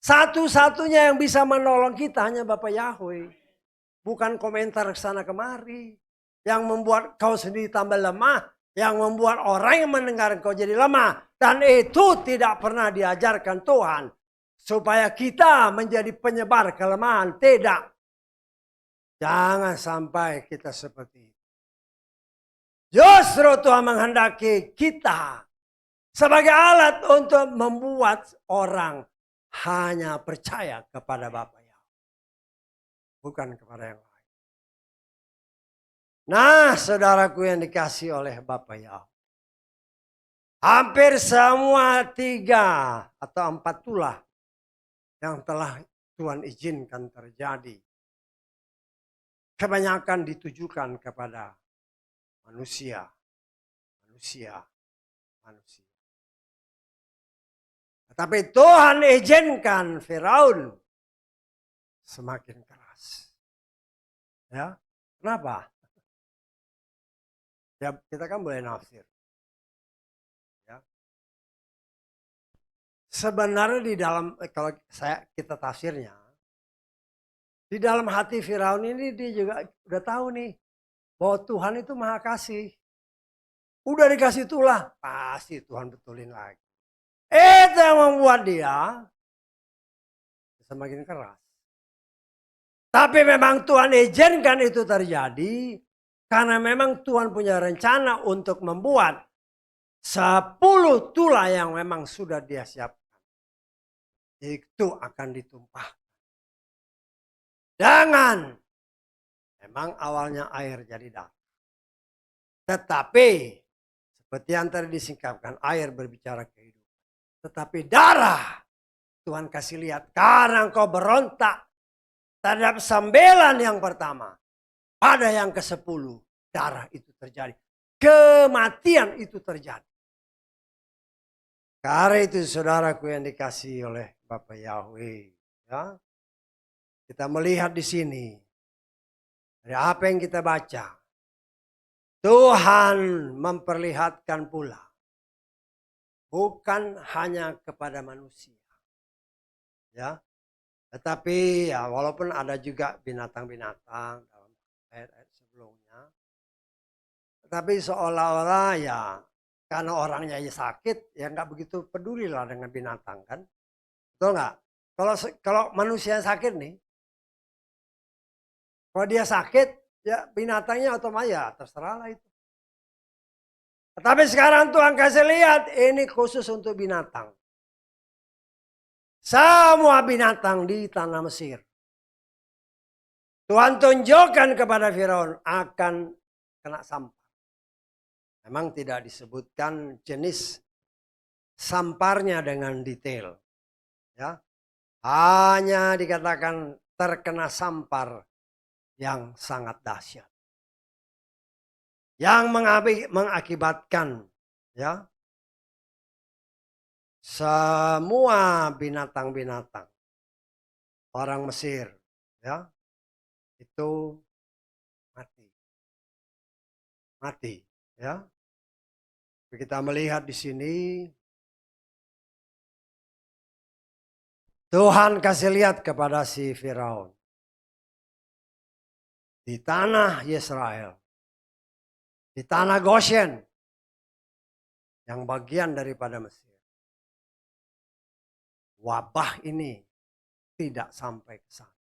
Satu-satunya yang bisa menolong kita hanya Bapa Yahweh. Bukan komentar kesana kemari. Yang membuat kau sendiri tambah lemah. Yang membuat orang yang mendengar kau jadi lemah. Dan itu tidak pernah diajarkan Tuhan. Supaya kita menjadi penyebar kelemahan. Tidak. Jangan sampai kita seperti itu. Justru Tuhan menghendaki kita sebagai alat untuk membuat orang hanya percaya kepada Bapa Yahweh. Bukan kepada yang lain. Nah, saudaraku yang dikasih oleh Bapa Yahweh. Hampir semua 3 atau 4 tulah yang telah Tuhan izinkan terjadi. Kebanyakan ditujukan kepada manusia. Tapi Tuhan izinkan Firaun semakin keras. Ya, kenapa? Ya, kita kan boleh nafsir. Ya. Sebenarnya di dalam, kalau kita tafsirnya, di dalam hati Firaun ini dia juga udah tahu nih bahwa Tuhan itu maha kasih. Udah dikasih tulah, pasti Tuhan betulin lagi. Itu yang membuat dia semakin keras. Tapi memang Tuhan izinkan itu terjadi karena memang Tuhan punya rencana untuk membuat 10 tulah yang memang sudah dia siapkan. Itu akan ditumpahkan. Jangan. Memang awalnya air jadi darah. Tetapi seperti yang tadi disingkapkan, air berbicara kehidupan. Tetapi darah Tuhan kasih lihat karena engkau berontak terhadap sembelan yang pertama. Pada yang ke-10 darah itu terjadi. Kematian itu terjadi. Karena itu saudaraku yang dikasihi oleh Bapa Yahweh. Ya. Kita melihat di sini. Dari apa yang kita baca. Tuhan memperlihatkan pula. Bukan hanya kepada manusia. Ya. Tetapi ya walaupun ada juga binatang-binatang dalam ayat-ayat sebelumnya. Tetapi seolah-olah ya karena orangnya sakit ya nggak begitu peduli lah dengan binatang kan. Betul nggak? Kalau manusia sakit nih. Kalau dia sakit Ya binatangnya otomatis ya terserah lah itu. Tapi sekarang Tuhan kasih lihat ini khusus untuk binatang. Semua binatang di tanah Mesir. Tuhan tunjukkan kepada Firaun akan kena sampar. Memang tidak disebutkan jenis samparnya dengan detail. Ya. Hanya dikatakan terkena sampar yang sangat dahsyat. Yang mengakibatkan ya semua binatang-binatang orang Mesir ya itu mati ya. Kita melihat di sini Tuhan kasih lihat kepada si Firaun di tanah Yesrael, di tanah Goshen yang bagian daripada Mesir. Wabah ini tidak sampai ke sana.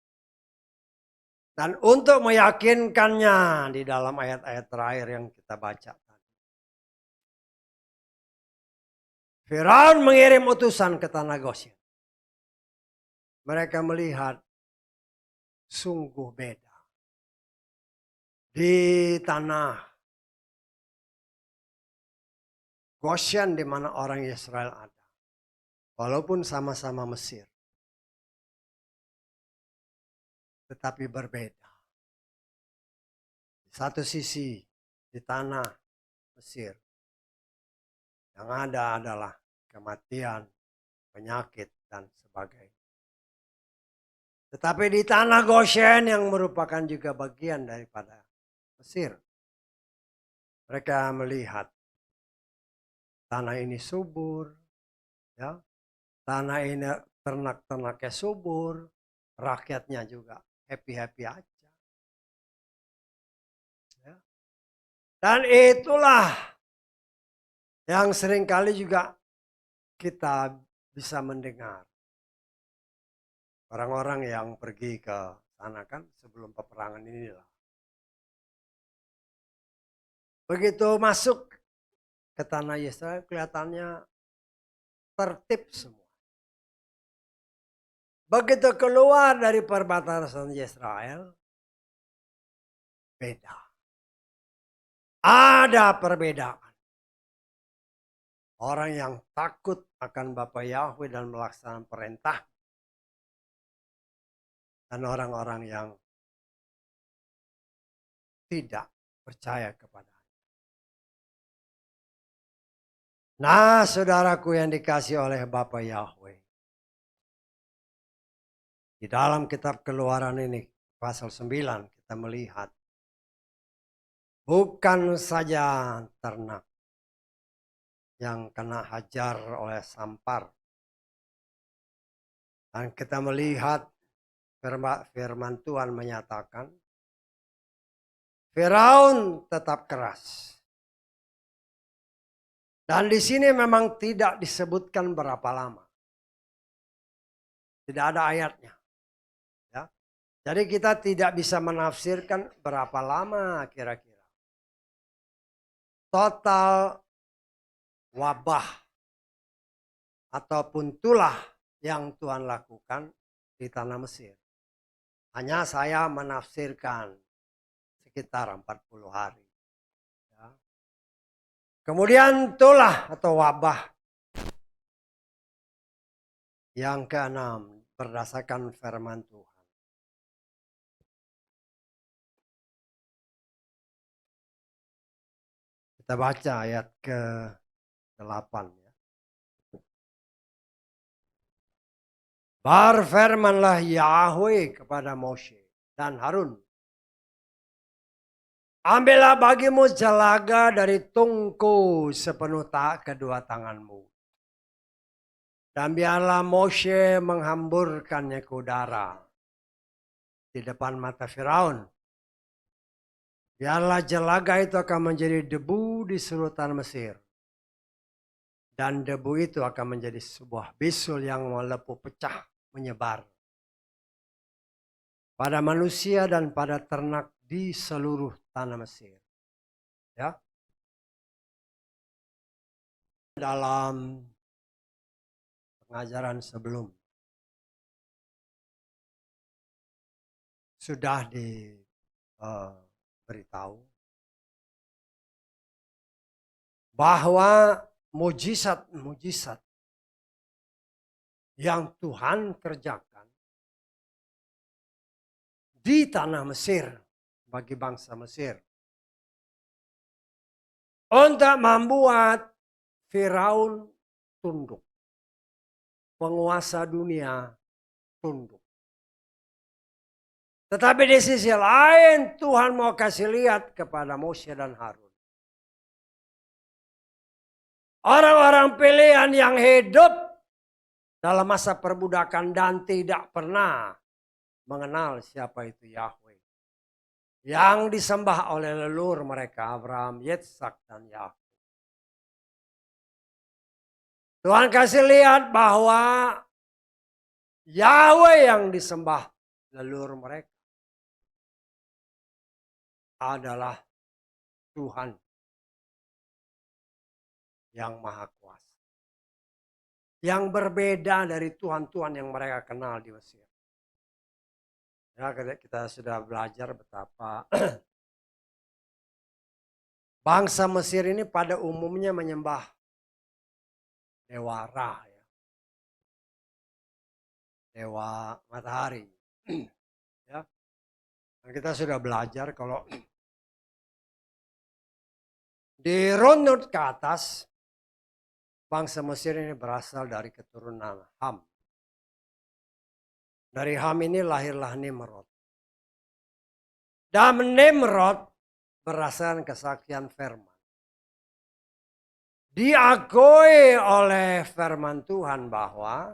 Dan untuk meyakinkannya di dalam ayat-ayat terakhir yang kita baca. Firaun mengirim utusan ke tanah Goshen. Mereka melihat sungguh beda. Di tanah Goshen di mana orang Israel ada. Walaupun sama-sama Mesir. Tetapi berbeda. Di satu sisi di tanah Mesir. Yang ada adalah kematian, penyakit, dan sebagainya. Tetapi di tanah Goshen yang merupakan juga bagian daripada Mesir. Mereka melihat tanah ini subur. Ya. Tanah ini ternak-ternaknya subur. Rakyatnya juga happy-happy aja. Ya. Dan itulah yang seringkali juga kita bisa mendengar. Orang-orang yang pergi ke sana kan sebelum peperangan inilah. Begitu masuk ke tanah Israel kelihatannya tertib semua. Begitu keluar dari perbatasan Israel, beda. Ada perbedaan. Orang yang takut akan Bapa Yahweh dan melaksanakan perintah. Dan orang-orang yang tidak percaya kepada. Nah, saudaraku yang dikasih oleh Bapa Yahweh. Di dalam kitab Keluaran ini, pasal 9, kita melihat. Bukan saja ternak yang kena hajar oleh sampar. Dan kita melihat firman Tuhan menyatakan. Firaun tetap keras. Dan di sini memang tidak disebutkan berapa lama. Tidak ada ayatnya. Ya. Jadi kita tidak bisa menafsirkan berapa lama kira-kira. Total wabah ataupun tulah yang Tuhan lakukan di tanah Mesir. Hanya saya menafsirkan sekitar 40 hari. Ya. Kemudian tulah atau wabah yang keenam berdasarkan firman Tuhan. Kita baca ayat ke-8 ya. Berfirmanlah Yahweh kepada Moshe dan Harun. Ambillah bagimu jelaga dari tungku sepenuh kedua tanganmu. Dan biarlah Moshe menghamburkannya ke udara di depan mata Firaun. Biarlah jelaga itu akan menjadi debu di seluruh tanah Mesir. Dan debu itu akan menjadi sebuah bisul yang melepuh pecah menyebar pada manusia dan pada ternak di seluruh tanah Mesir. Ya. Dalam pengajaran sebelum sudah diberitahu bahwa mujizat-mujizat yang Tuhan kerjakan di tanah Mesir bagi bangsa Mesir untuk membuat Firaun tunduk, penguasa dunia tunduk. Tetapi di sisi lain Tuhan mau kasih lihat kepada Mose dan Harun. Orang-orang pilihan yang hidup dalam masa perbudakan dan tidak pernah mengenal siapa itu Yahweh. Yang disembah oleh leluhur mereka Abraham, Yitzhak dan Yakub. Tuhan kasih lihat bahwa Yahweh yang disembah leluhur mereka adalah Tuhan yang maha kuasa. Yang berbeda dari Tuhan-Tuhan yang mereka kenal di Mesir. Ya, kita sudah belajar betapa bangsa Mesir ini pada umumnya menyembah dewa Ra, ya. Dewa matahari. Ya. Dan kita sudah belajar kalau dirunut ke atas, bangsa Mesir ini berasal dari keturunan Ham. Dari Ham ini lahirlah Nimrod. Dan Nimrod berdasarkan kesaksian firman. Diakui oleh firman Tuhan bahwa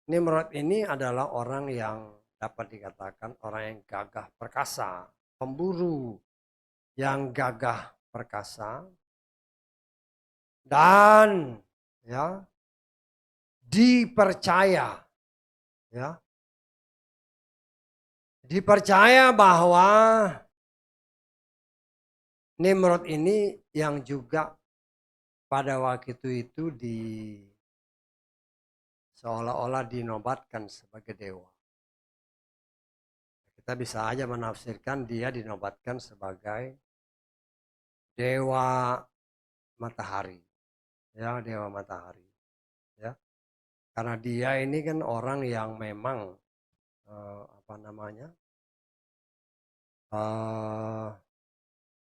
Nimrod ini adalah orang yang dapat dikatakan orang yang gagah perkasa, pemburu yang gagah perkasa dan ya dipercaya bahwa Nimrod ini yang juga pada waktu itu seolah-olah dinobatkan sebagai dewa. Kita bisa aja menafsirkan dia dinobatkan sebagai dewa matahari. Ya, dewa matahari. Ya. Karena dia ini kan orang yang memang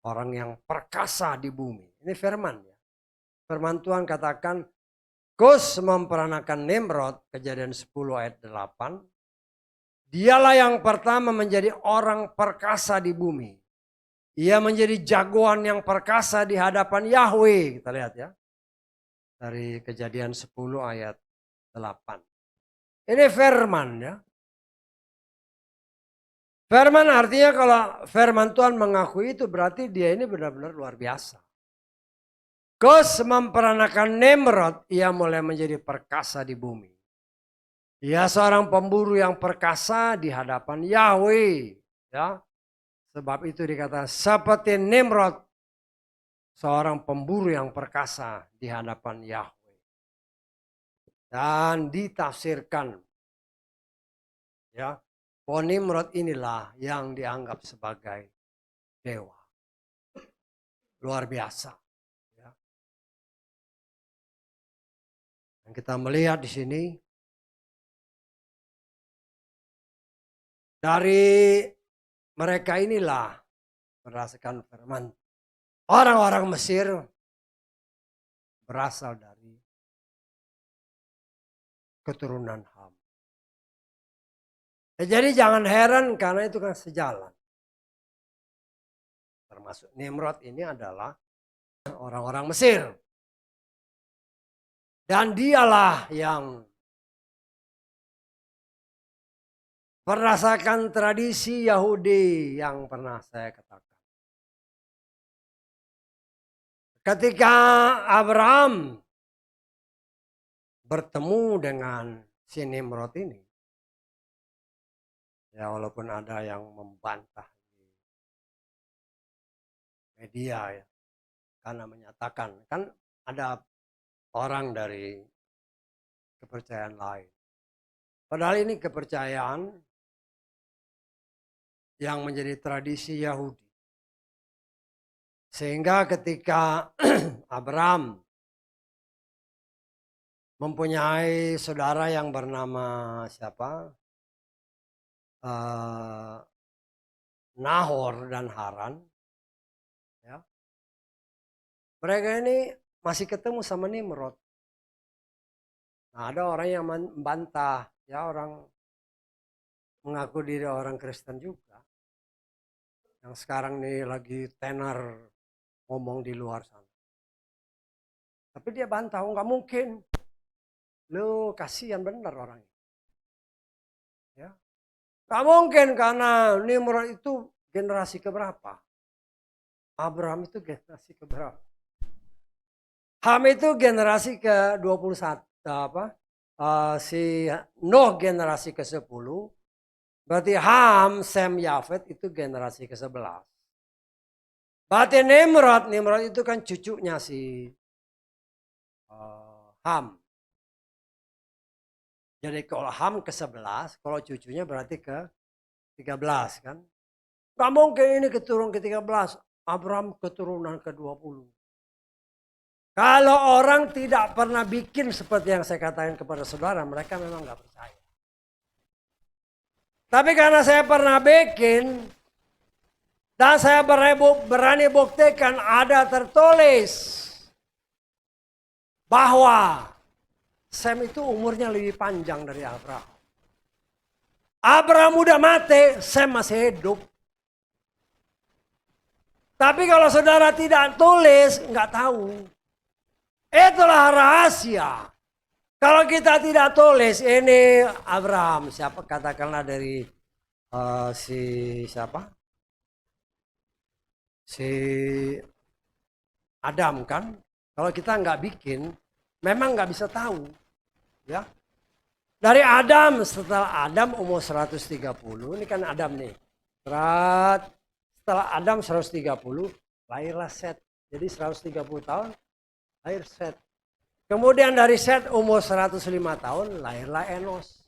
orang yang perkasa di bumi. Ini firman ya. Firman Tuhan katakan, Kus memperanakan Nimrod, Kejadian 10 ayat 8. Dialah yang pertama menjadi orang perkasa di bumi. Ia menjadi jagoan yang perkasa di hadapan Yahweh. Kita lihat ya. Dari Kejadian 10 ayat 8. Ini firman ya. Firman artinya kalau firman Tuhan mengakui itu berarti dia ini benar-benar luar biasa. Kus memperanakan Nimrod, ia mulai menjadi perkasa di bumi. Ia seorang pemburu yang perkasa di hadapan Yahweh. Ya. Sebab itu dikatakan seperti Nimrod, seorang pemburu yang perkasa di hadapan Yahweh. Dan ditafsirkan ya, bahwa Nimrod inilah yang dianggap sebagai dewa. Luar biasa. Ya. Dan kita melihat di sini dari mereka inilah berdasarkan firman. Orang-orang Mesir berasal dari keturunan Ham. Jadi jangan heran karena itu kan sejalan. Termasuk Nimrod ini adalah orang-orang Mesir. Dan dialah yang berdasarkan tradisi Yahudi yang pernah saya katakan. Ketika Abraham bertemu dengan si Nimrod ini. Ya walaupun ada yang membantah media ya, karena menyatakan kan ada orang dari kepercayaan lain. Padahal ini kepercayaan yang menjadi tradisi Yahudi. Sehingga ketika Abraham mempunyai saudara yang bernama siapa? Nahor dan Haran. Ya. Mereka ini masih ketemu sama Nimrod. Nah, ada orang yang membantah, ya orang mengaku diri orang Kristen juga. Yang sekarang ini lagi tenar ngomong di luar sana. Tapi dia bantah, oh, nggak mungkin. Lu kasihan bener orang ini. Ya. Nggak mungkin karena Nimrod itu generasi keberapa? Abraham itu generasi keberapa? Ham itu generasi ke-21. Si Nuh generasi ke-10. Berarti Ham, Sem, Yafet itu generasi ke-11. Berarti Nimrod itu kan cucunya si Ham. Jadi kalau Ham ke-11, kalau cucunya berarti ke-13 kan. Gak mungkin ini keturunan ke-13, Abraham keturunan ke-20. Kalau orang tidak pernah bikin seperti yang saya katakan kepada saudara, mereka memang gak percaya. Tapi karena saya pernah bikin, dan saya berani buktikan ada tertulis bahwa Sem itu umurnya lebih panjang dari Abraham. Abraham udah mati, Sem masih hidup. Tapi kalau saudara tidak tulis, nggak tahu. Itulah rahasia. Kalau kita tidak tulis, ini Abraham, siapa katakanlah dari siapa? Si Adam kan. Kalau kita nggak bikin, memang nggak bisa tahu. Ya. Dari Adam, setelah Adam umur 130, ini kan Adam nih. Setelah Adam 130, lahirlah Set. Jadi 130 tahun, lahir Set. Kemudian dari Set umur 105 tahun, lahirlah Enos.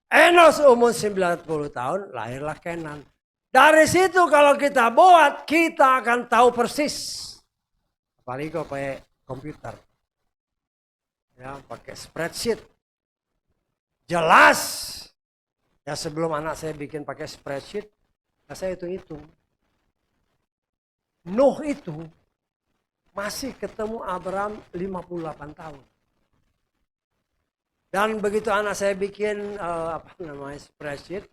Enos umur 90 tahun, lahirlah Kenan. Dari situ kalau kita buat, kita akan tahu persis. Apalagi kalau pakai komputer. Ya, pakai spreadsheet. Jelas. Ya sebelum anak saya bikin pakai spreadsheet, ya saya hitung-hitung. Nuh itu masih ketemu Abraham 58 tahun. Dan begitu anak saya bikin spreadsheet,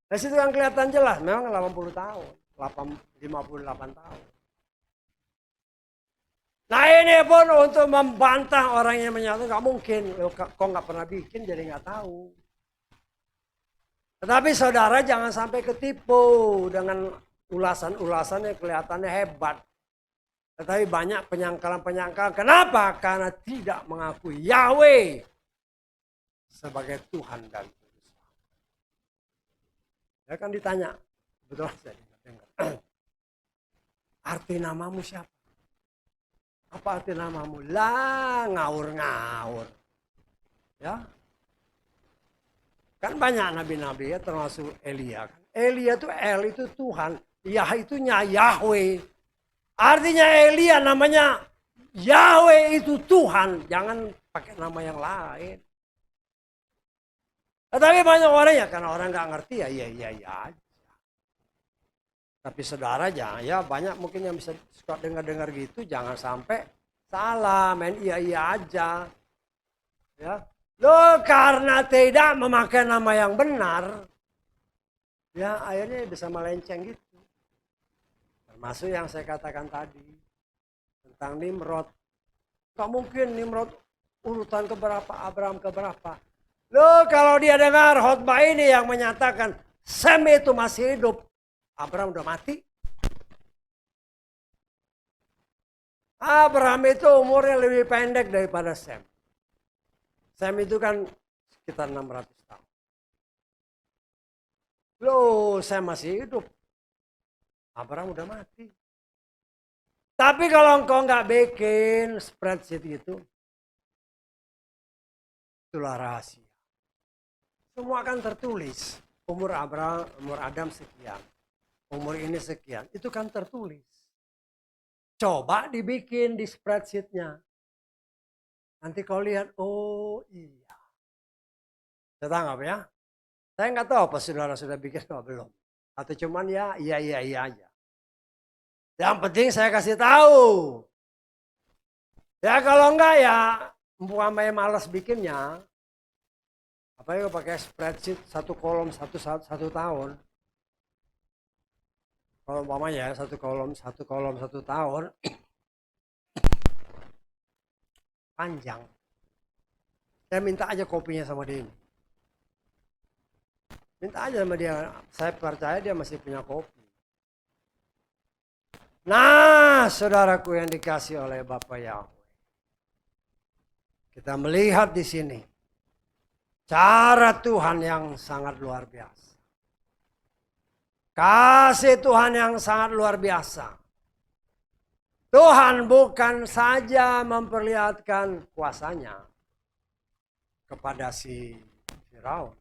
dari situ kan kelihatan jelas, memang 80 tahun, 58 tahun. Nah ini pun untuk membantah orang yang menyatakan nggak mungkin, kok nggak pernah bikin jadi nggak tahu. Tetapi saudara jangan sampai ketipu dengan ulasan-ulasan yang kelihatannya hebat. Tetapi banyak penyangkalan-penyangkalan. Kenapa? Karena tidak mengakui Yahweh sebagai Tuhan dan Juru Selamat. Ya kan ditanya, betul saya dengar. Arti namamu siapa? Apa arti namamu? Lah, ngawur-ngawur. Ya. Kan banyak nabi-nabi ya, termasuk Elia. Elia itu itu Tuhan, Yah itu Yahweh. Artinya Elia namanya Yahweh itu Tuhan, jangan pakai nama yang lain. Tetapi banyak orang ya, karena orang nggak ngerti ya iya aja. Tapi saudara jangan ya, banyak mungkin yang bisa suka dengar gitu, jangan sampai salah, main iya aja. Ya. Lo karena tidak memakai nama yang benar, ya akhirnya bisa melenceng gitu. Termasuk yang saya katakan tadi tentang Nimrod. Gak mungkin Nimrod urutan keberapa, Abraham keberapa. Loh kalau dia dengar khotbah ini yang menyatakan Sem itu masih hidup, Abraham udah mati. Abraham itu umurnya lebih pendek daripada Sem. Sem itu kan sekitar 600 tahun. Loh Sem masih hidup. Abraham udah mati. Tapi kalau engkau nggak bikin spreadsheet gitu, itulah rahasia. Semua akan tertulis. Umur Abraham, umur Adam sekian. Umur ini sekian. Itu kan tertulis. Coba dibikin di spreadsheetnya. Nanti kau lihat, oh iya. Saya tangkap ya. Saya nggak tahu apa saudara sudah bikin atau belum. Atau cuman ya iya aja. Yang penting saya kasih tahu. Ya kalau enggak ya, umpamanya malas bikinnya. Apalagi pakai spreadsheet satu kolom satu tahun. Kalau umpamanya ya satu kolom satu tahun. Panjang. Saya minta aja kopinya sama dia. Minta aja sama dia. Saya percaya dia masih punya kopi. Nah, saudaraku yang dikasih oleh Bapa Yahweh. Kita melihat di sini cara Tuhan yang sangat luar biasa. Kasih Tuhan yang sangat luar biasa. Tuhan bukan saja memperlihatkan kuasanya kepada si Firaun.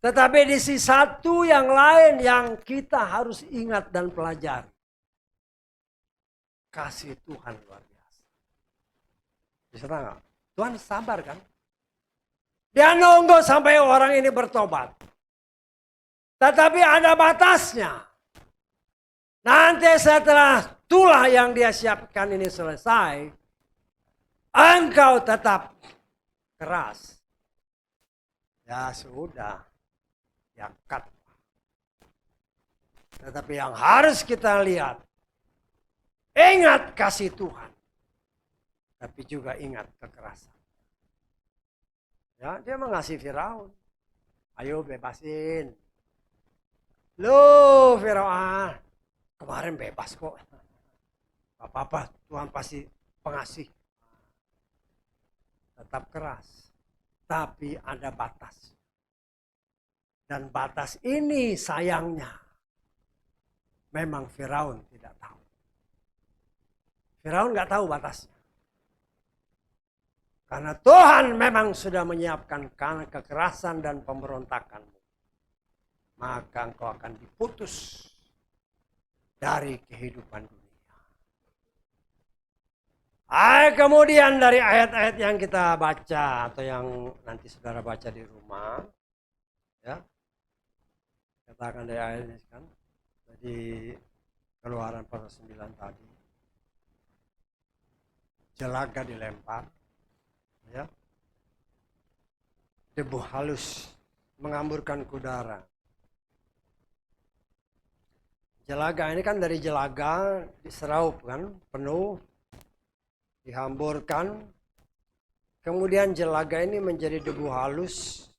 Tetapi di sisi satu yang lain yang kita harus ingat dan pelajari. Kasih Tuhan luar biasa. Bisa nggak? Tuhan sabar kan? Dia nunggu sampai orang ini bertobat. Tetapi ada batasnya. Nanti setelah tulah yang dia siapkan ini selesai, engkau tetap keras. Ya sudah, ya cut. Tetapi yang harus kita lihat, ingat kasih Tuhan. Tapi juga ingat kekerasan. Ya, dia mengasihi Firaun. Ayo bebasin. Loh Firaun, kemarin bebas kok. Gak apa-apa, Tuhan pasti pengasih. Tetap keras. Tapi ada batas. Dan batas ini sayangnya memang Firaun tidak tahu. Firaun gak tahu batasnya. Karena Tuhan memang sudah menyiapkan karena kekerasan dan pemberontakanmu. Maka engkau akan diputus dari kehidupan dunia. Kemudian dari ayat-ayat yang kita baca atau yang nanti saudara baca di rumah. Ya. Katakan dari ayat ini kan. Jadi Keluaran pasal 9 tadi. Jelaga dilempar. Ya. Debu halus mengamburkan ke udara. Jelaga ini kan dari jelaga diseraup kan, penuh, dihamburkan. Kemudian jelaga ini menjadi debu halus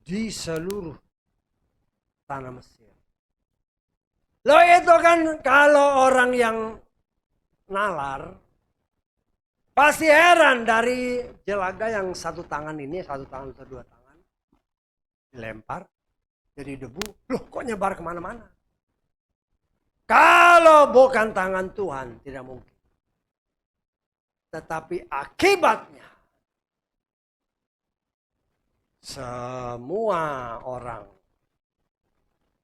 di seluruh tanah Mesir. Loh itu kan kalau orang yang nalar, pasti heran dari jelaga yang satu tangan ini, satu tangan atau dua tangan, dilempar. Jadi debu, loh kok nyebar kemana-mana? Kalau bukan tangan Tuhan, tidak mungkin. Tetapi akibatnya, semua orang,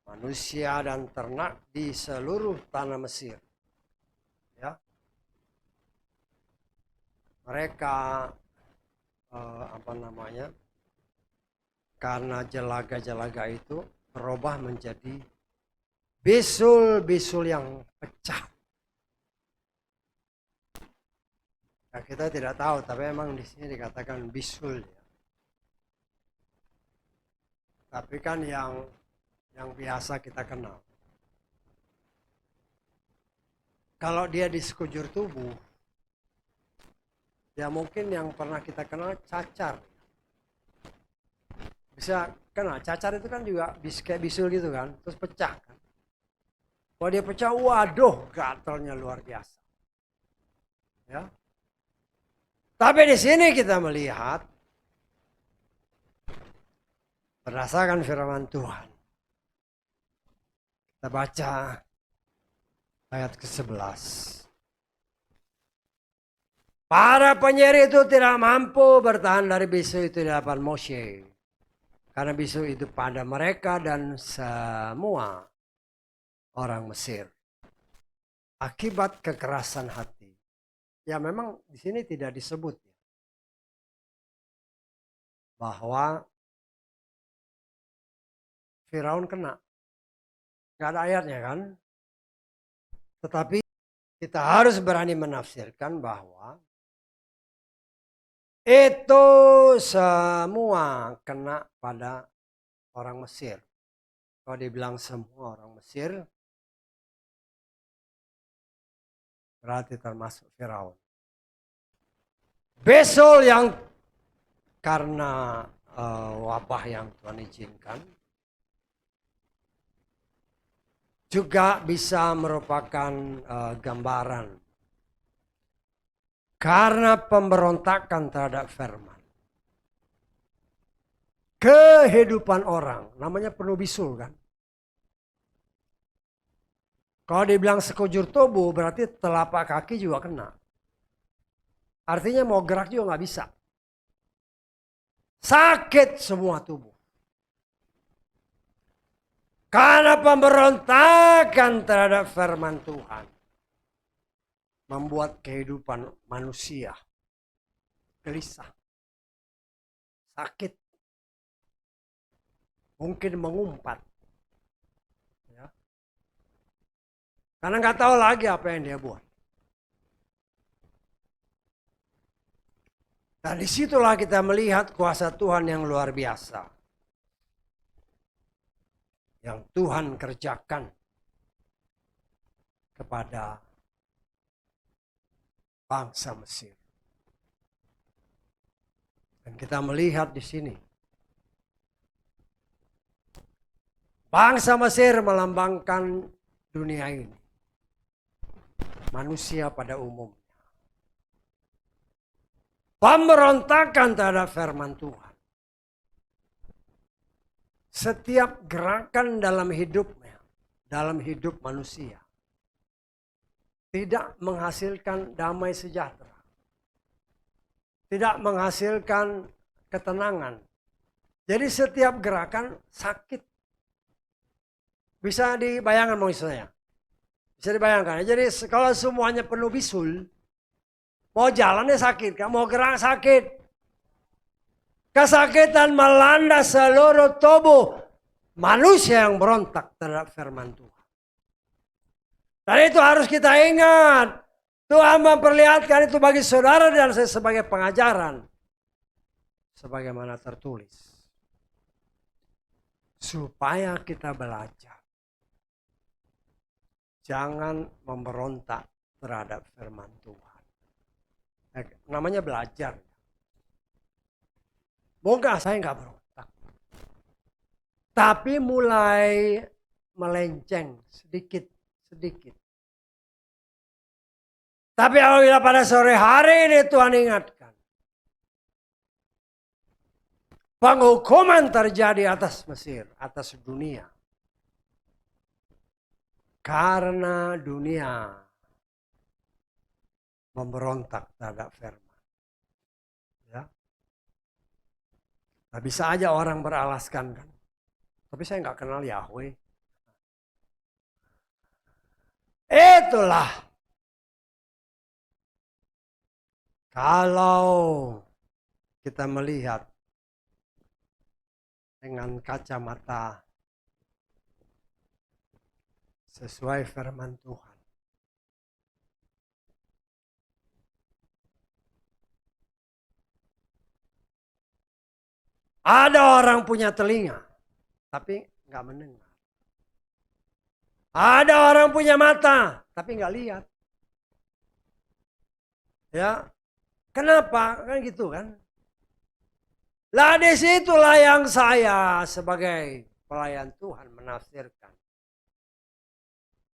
manusia dan ternak di seluruh tanah Mesir, ya, mereka karena jelaga-jelaga itu berubah menjadi bisul-bisul yang pecah. Nah, kita tidak tahu, tapi memang di sini dikatakan bisul. Ya. Tapi kan yang biasa kita kenal. Kalau dia di sekujur tubuh, ya mungkin yang pernah kita kenal cacar. Bisa kenal, cacar itu kan juga kayak bisul gitu kan, terus pecah kan. Kalau dia pecah, waduh gatalnya luar biasa. Ya. Tapi di sini kita melihat berdasarkan firman Tuhan. Kita baca ayat ke-11. Para penyihir itu tidak mampu bertahan dari bisu itu di hadapan Moshe. Karena bisu itu pada mereka dan semua orang Mesir. Akibat kekerasan hati. Ya memang di sini tidak disebut ya, bahwa Firaun kena. Gak ada ayatnya kan. Tetapi kita harus berani menafsirkan bahwa itu semua kena pada orang Mesir. Kalau dibilang semua orang Mesir, berarti termasuk Firaun. Besol yang karena wabah yang Tuhan izinkan, juga bisa merupakan gambaran karena pemberontakan terhadap firman. Kehidupan orang, namanya penuh bisul kan. Kalau dibilang sekujur tubuh berarti telapak kaki juga kena. Artinya mau gerak juga nggak bisa. Sakit semua tubuh. Karena pemberontakan terhadap firman Tuhan. Membuat kehidupan manusia gelisah. Sakit. Mungkin mengumpat. Ya. Karena nggak tahu lagi apa yang dia buat. Dan disitulah kita melihat kuasa Tuhan yang luar biasa. Yang Tuhan kerjakan kepada bangsa Mesir. Dan kita melihat di sini. Bangsa Mesir melambangkan dunia ini. Manusia pada umumnya. Pemberontakan terhadap firman Tuhan. Setiap gerakan dalam hidupnya, dalam hidup manusia, tidak menghasilkan damai sejahtera. Tidak menghasilkan ketenangan. Jadi setiap gerakan sakit. Bisa dibayangkan maksudnya. Bisa dibayangkan. Jadi kalau semuanya penuh bisul, mau jalannya sakit, mau gerak sakit. Kesakitan melanda seluruh tubuh manusia yang berontak terhadap firman Tuhan. Dan itu harus kita ingat. Tuhan memperlihatkan itu bagi saudara dan saya sebagai pengajaran. Sebagaimana tertulis. Supaya kita belajar. Jangan memberontak terhadap firman Tuhan. Namanya belajar. Moga saya nggak berontak. Tapi mulai melenceng sedikit. Tapi apabila pada sore hari ini Tuhan ingatkan. Penghukuman terjadi atas Mesir, atas dunia. Karena dunia memberontak terhadap firman. Ya. Nah, bisa aja orang beralaskan kan. Tapi saya nggak kenal Yahweh. Itulah. Kalau kita melihat dengan kacamata sesuai firman Tuhan. Ada orang punya telinga, tapi nggak mendengar. Ada orang punya mata, tapi nggak lihat. Ya, kenapa? Kan gitu kan? Lah disitulah yang saya sebagai pelayan Tuhan menafsirkan.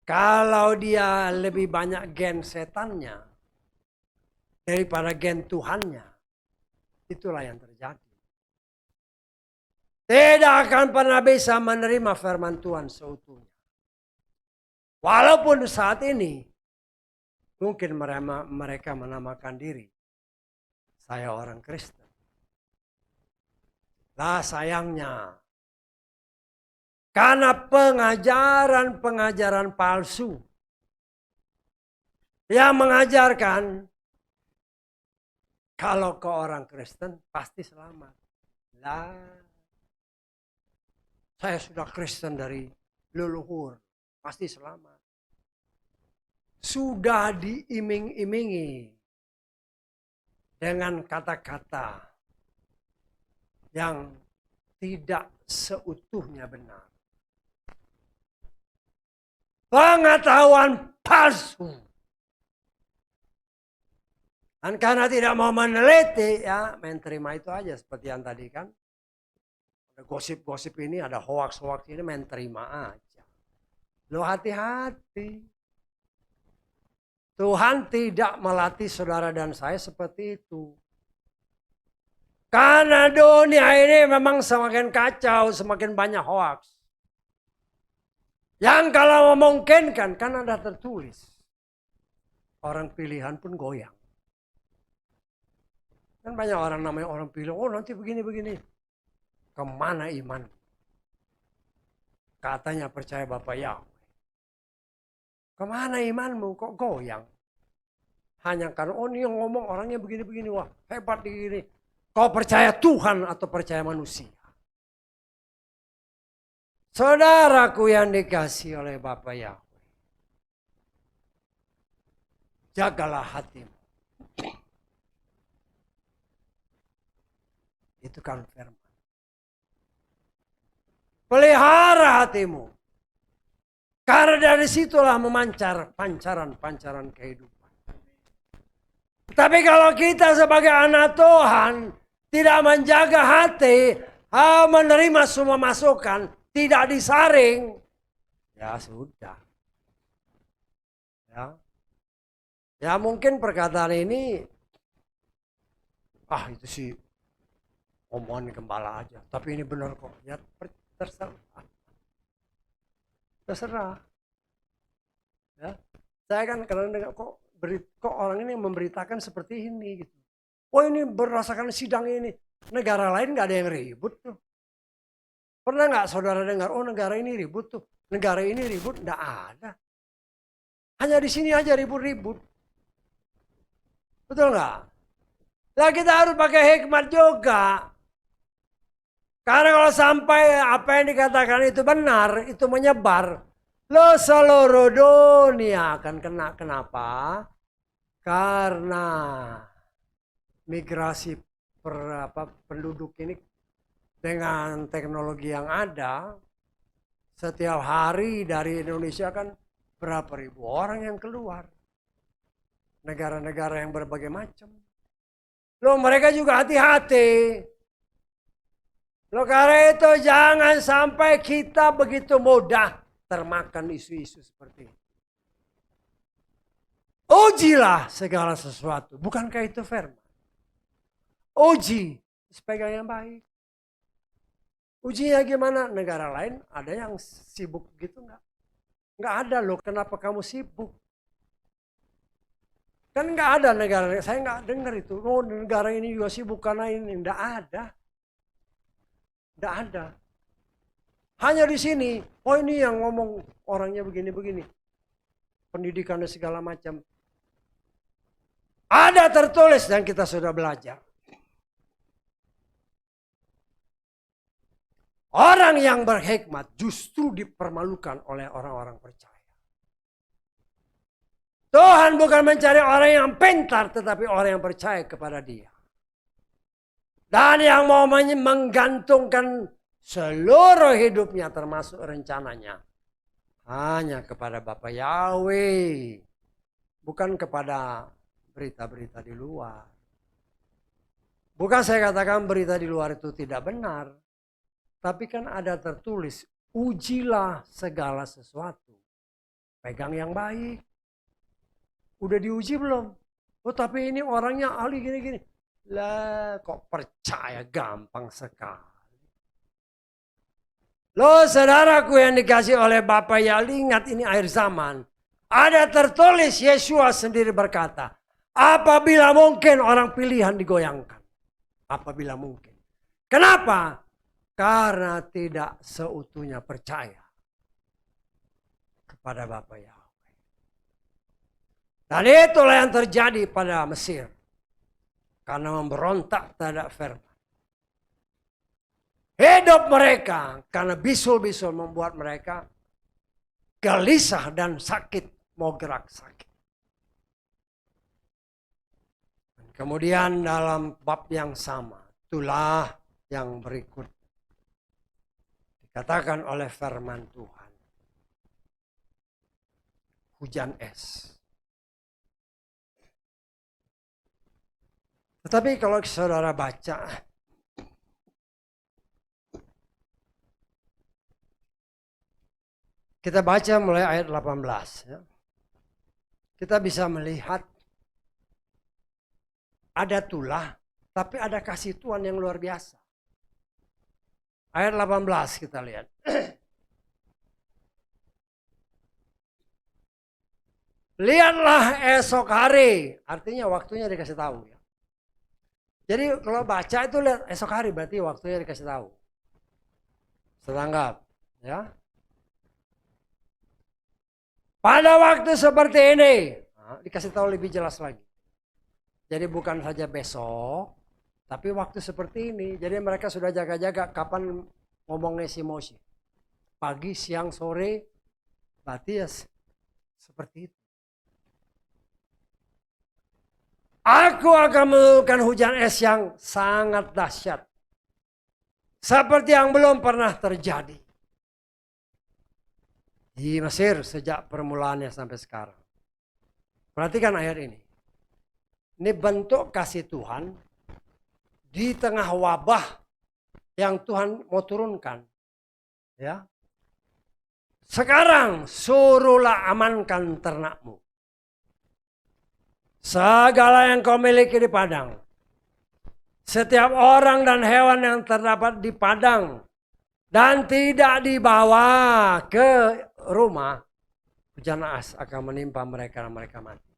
Kalau dia lebih banyak gen setannya daripada gen Tuhannya, itulah yang terjadi. Tidak akan pernah bisa menerima firman Tuhan seutuhnya. Walaupun saat ini mungkin mereka menamakan diri, saya orang Kristen. Lah sayangnya, karena pengajaran-pengajaran palsu yang mengajarkan kalau ke orang Kristen pasti selamat. Lah, saya sudah Kristen dari leluhur, pasti selamat. Sudah diiming-imingi dengan kata-kata yang tidak seutuhnya benar. Pengetahuan palsu. Dan karena tidak mau meneliti, ya main terima itu aja seperti yang tadi kan. Ada gosip-gosip ini, ada hoax-hoax ini, main terima aja. Lo hati-hati. Tuhan tidak melatih saudara dan saya seperti itu. Karena dunia ini memang semakin kacau, semakin banyak hoax. Yang kalau memungkinkan, kan ada tertulis. Orang pilihan pun goyang. Kan banyak orang namanya orang pilihan, oh nanti begini-begini. Kemana iman? Katanya percaya Bapak Yahweh. Kemana imanmu kok goyang? Hanya karena oh ini yang ngomong orangnya begini-begini, wah hebat begini. Kau percaya Tuhan atau percaya manusia? Saudaraku yang dikasih oleh Bapak Yahweh. Jagalah hatimu. Itu kan firman. Pelihara hatimu. Karena dari situlah memancar pancaran-pancaran kehidupan. Tapi kalau kita sebagai anak Tuhan tidak menjaga hati, menerima semua masukan, tidak disaring, ya sudah. Ya mungkin perkataan ini, itu sih omongan gembala aja. Tapi ini benar kok. Ya terserah. Terserah. Ya. Saya kan kadang-kadang kok orang ini memberitakan seperti ini gitu. Oh ini berdasarkan sidang ini. Negara lain gak ada yang ribut tuh. Pernah gak saudara dengar, oh negara ini ribut tuh. Negara ini ribut, gak ada. Hanya di sini aja ribut-ribut. Betul gak? Nah kita harus pakai hikmat juga. Karena kalau sampai apa yang dikatakan itu benar, itu menyebar. Lo seluruh dunia akan kena. Kenapa? Karena migrasi penduduk ini dengan teknologi yang ada, setiap hari dari Indonesia kan berapa ribu orang yang keluar. Negara-negara yang berbagai macam. Lo mereka juga hati-hati. Lo karena itu jangan sampai kita begitu mudah termakan isu-isu seperti ini. Ujilah segala sesuatu. Bukankah itu firman? Uji supaya yang baik. Ujinya gimana? Negara lain ada yang sibuk gitu enggak? Enggak ada loh. Kenapa kamu sibuk? Kan enggak ada negara. Saya enggak dengar itu. Oh negara ini juga sibuk karena ini. Enggak ada. Enggak ada. Hanya di sini. Oh ini yang ngomong orangnya begini-begini. Pendidikan dan segala macam. Ada tertulis dan kita sudah belajar. Orang yang berhikmat justru dipermalukan oleh orang-orang percaya. Tuhan bukan mencari orang yang pintar, tetapi orang yang percaya kepada Dia. Dan yang mau menggantungkan seluruh hidupnya termasuk rencananya hanya kepada Bapa Yahweh. Bukan kepada berita-berita di luar. Bukan saya katakan berita di luar itu tidak benar. Tapi kan ada tertulis, ujilah segala sesuatu. Pegang yang baik. Udah diuji belum? Oh tapi ini orangnya ahli gini-gini. Lah kok percaya gampang sekali. Loh saudaraku yang dikasih oleh Bapa, ya ingat ini akhir zaman. Ada tertulis, Yesus sendiri berkata, apabila mungkin orang pilihan digoyangkan. Apabila mungkin. Kenapa? Karena tidak seutuhnya percaya kepada Bapa Yahweh. Dan itulah yang terjadi pada Mesir. Karena memberontak terhadap firman. Hidup mereka karena bisul-bisul membuat mereka gelisah dan sakit, mau gerak sakit. Kemudian dalam bab yang sama, itulah yang berikut dikatakan oleh firman Tuhan. Hujan es. Tetapi kalau saudara baca, kita baca mulai ayat 18. Ya. Kita bisa melihat ada tulah, tapi ada kasih Tuhan yang luar biasa. Ayat 18 kita lihat. Lihatlah esok hari, artinya waktunya dikasih tahu ya. Jadi kalau baca itu lihat esok hari berarti waktunya dikasih tahu. Setanggap, ya. Pada waktu seperti ini, dikasih tahu lebih jelas lagi. Jadi bukan saja besok, tapi waktu seperti ini. Jadi mereka sudah jaga-jaga kapan ngomongnya si Moshe. Pagi, siang, sore, berarti ya seperti itu. Aku akan menurunkan hujan es yang sangat dahsyat. Seperti yang belum pernah terjadi. Di Mesir sejak permulaannya sampai sekarang. Perhatikan ayat ini. Ini bentuk kasih Tuhan di tengah wabah yang Tuhan mau turunkan. Ya. Sekarang suruhlah amankan ternakmu. Segala yang kau miliki di padang. Setiap orang dan hewan yang terdapat di padang. Dan tidak dibawa ke rumah. Hujan es akan menimpa mereka dan mereka mati.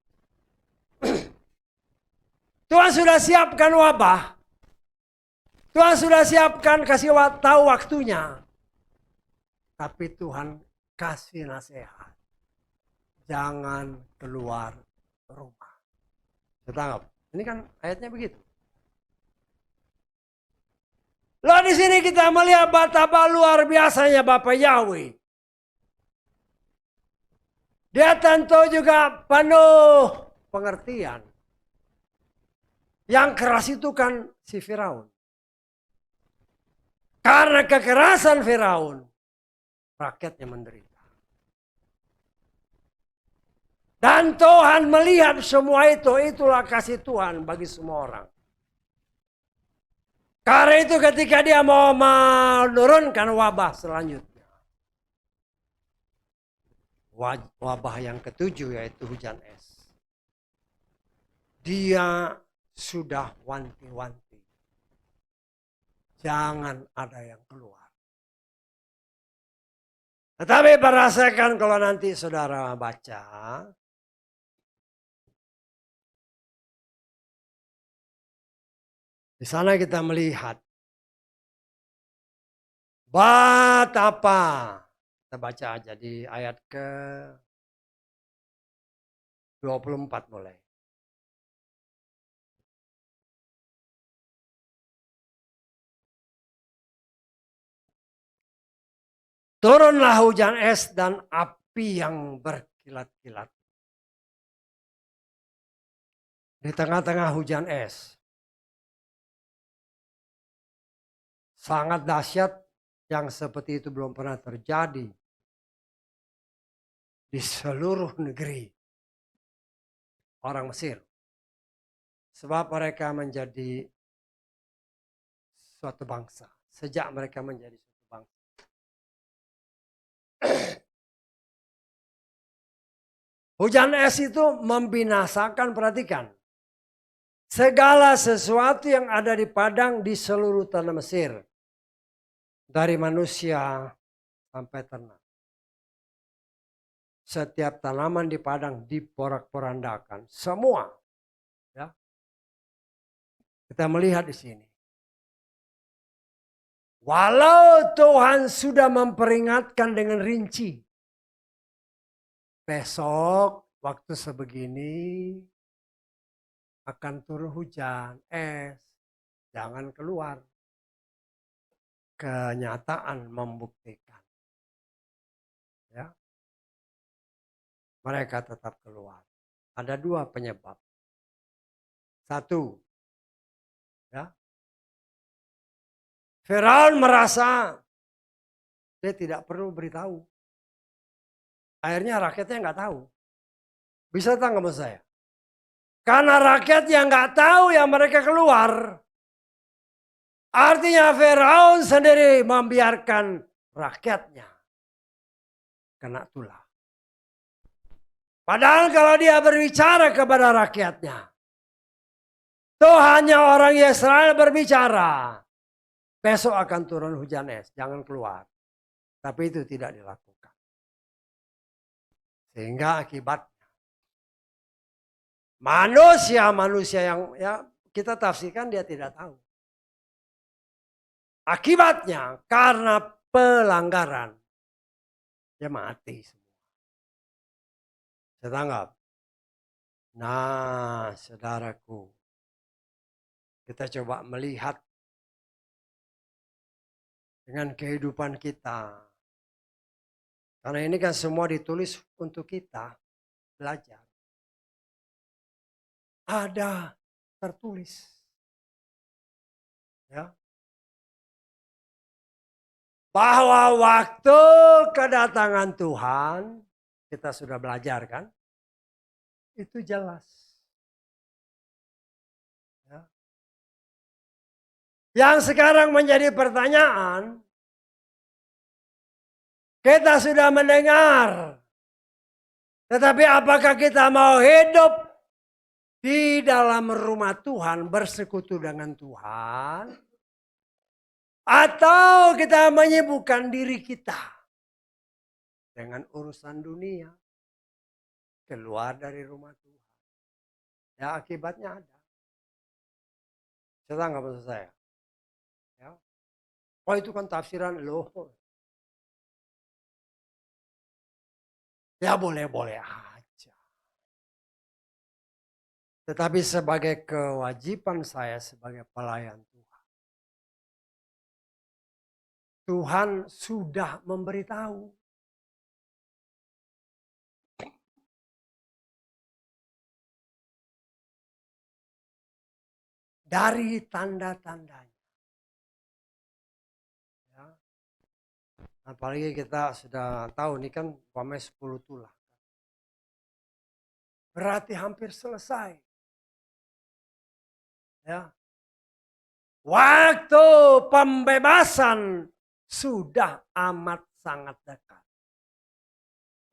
Tuhan sudah siapkan wabah. Tuhan sudah siapkan kasih tahu waktunya. Tapi Tuhan kasih nasihat. Jangan keluar rumah. Tangkap. Ini kan ayatnya begitu. Lalu di sini kita melihat betapa luar biasanya Bapa Yahweh. Dia tentu juga penuh pengertian. Yang keras itu kan si Firaun. Karena kekerasan Firaun, rakyatnya menderita. Dan Tuhan melihat semua itu, itulah kasih Tuhan bagi semua orang. Karena itu ketika dia mau menurunkan wabah selanjutnya. Wabah yang ketujuh yaitu hujan es. Dia sudah wanti-wanti. Jangan ada yang keluar. Tetapi berdasarkan kalau nanti saudara baca. Di sana kita melihat betapa, kita baca aja di ayat ke 24 mulai. Turunlah hujan es dan api yang berkilat-kilat. Di tengah-tengah hujan es. Sangat dahsyat yang seperti itu belum pernah terjadi di seluruh negeri orang Mesir. Sebab mereka menjadi suatu bangsa. Sejak mereka menjadi suatu bangsa. Hujan es itu membinasakan, perhatikan. Segala sesuatu yang ada di padang di seluruh tanah Mesir. Dari manusia sampai ternak. Setiap tanaman di padang diporak-porandakan. Semua. Ya. Kita melihat di sini. Walau Tuhan sudah memperingatkan dengan rinci. Besok waktu sebegini akan turun hujan, es. Jangan keluar. Kenyataan membuktikan. Ya. Mereka tetap keluar. Ada dua penyebab. Satu. Ya. Firaun merasa dia tidak perlu beritahu. Akhirnya rakyatnya nggak tahu. Bisa tangkap maksud saya? Karena rakyat yang nggak tahu yang mereka keluar. Artinya Firaun sendiri membiarkan rakyatnya kena tulah. Padahal kalau dia berbicara kepada rakyatnya. Tuhannya orang Israel berbicara. Besok akan turun hujan es, jangan keluar. Tapi itu tidak dilakukan. Sehingga akibatnya manusia yang ya kita tafsirkan dia tidak tahu. Akibatnya karena pelanggaran dia mati semua. Saya tanggap. Nah, saudaraku, kita coba melihat dengan kehidupan kita. Karena ini kan semua ditulis untuk kita belajar. Ada tertulis. Ya. Bahwa waktu kedatangan Tuhan, kita sudah belajar kan? Itu jelas. Ya. Yang sekarang menjadi pertanyaan, kita sudah mendengar. Tetapi apakah kita mau hidup di dalam rumah Tuhan, bersekutu dengan Tuhan? Atau kita menyibukkan diri kita dengan urusan dunia. Keluar dari rumah Tuhan. Ya akibatnya ada. Saya nggak maksud saya. Ya. Oh itu kan tafsiran loh. Ya boleh-boleh aja. Tetapi sebagai kewajiban saya sebagai pelayan Tuhan. Tuhan sudah memberitahu. Dari tanda-tandanya. Ya. Apalagi kita sudah tahu ini kan umpamanya 10 tulah. Berarti hampir selesai. Ya. Waktu pembebasan sudah amat sangat dekat.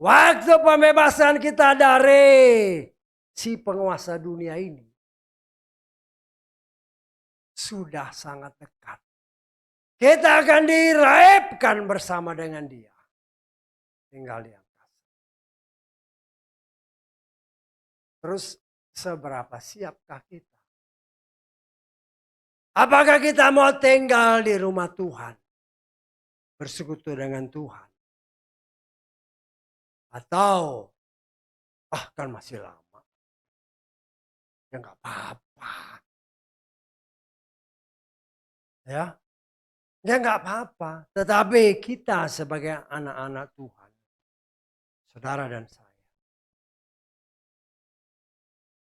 Waktu pembebasan kita dari si penguasa dunia ini sudah sangat dekat. Kita akan diraibkan bersama dengan dia. Tinggal di angkasa. Terus seberapa siapkah kita? Apakah kita mau tinggal di rumah Tuhan? Bersekutu dengan Tuhan? Atau kan masih lama. Ya nggak apa-apa. Ya nggak apa-apa. Tetapi kita sebagai anak-anak Tuhan. Saudara dan saya.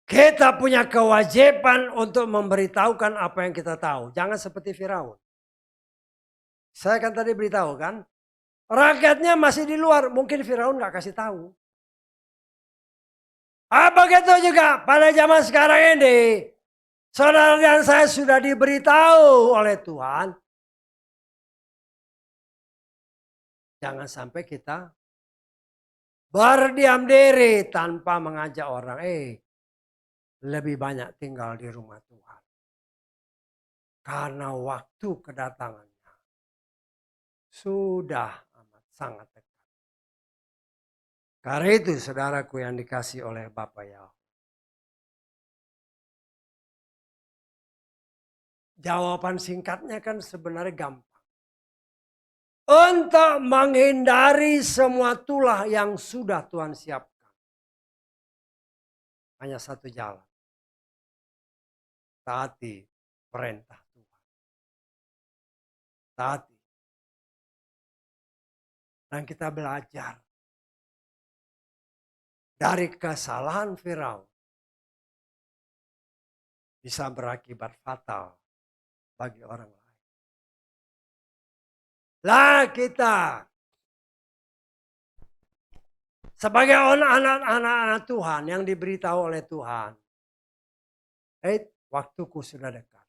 Kita punya kewajiban untuk memberitahukan apa yang kita tahu. Jangan seperti Firaun. Saya kan tadi beritahu kan. Rakyatnya masih di luar. Mungkin Firaun gak kasih tahu. Begitu juga pada zaman sekarang ini. Saudara dan saya sudah diberitahu oleh Tuhan. Jangan sampai kita berdiam diri tanpa mengajak orang. Lebih banyak tinggal di rumah Tuhan. Karena waktu kedatangannya sudah amat sangat dekat. Karena itu saudaraku yang dikasih oleh Bapa Yahweh. Jawaban singkatnya kan sebenarnya gampang. Untuk menghindari semua tulah yang sudah Tuhan siapkan. Hanya satu jalan. Taati perintah Tuhan. Taati. Dan kita belajar dari kesalahan Firaun bisa berakibat fatal bagi orang lain. Lah kita sebagai anak-anak Tuhan yang diberitahu oleh Tuhan. Waktuku sudah dekat.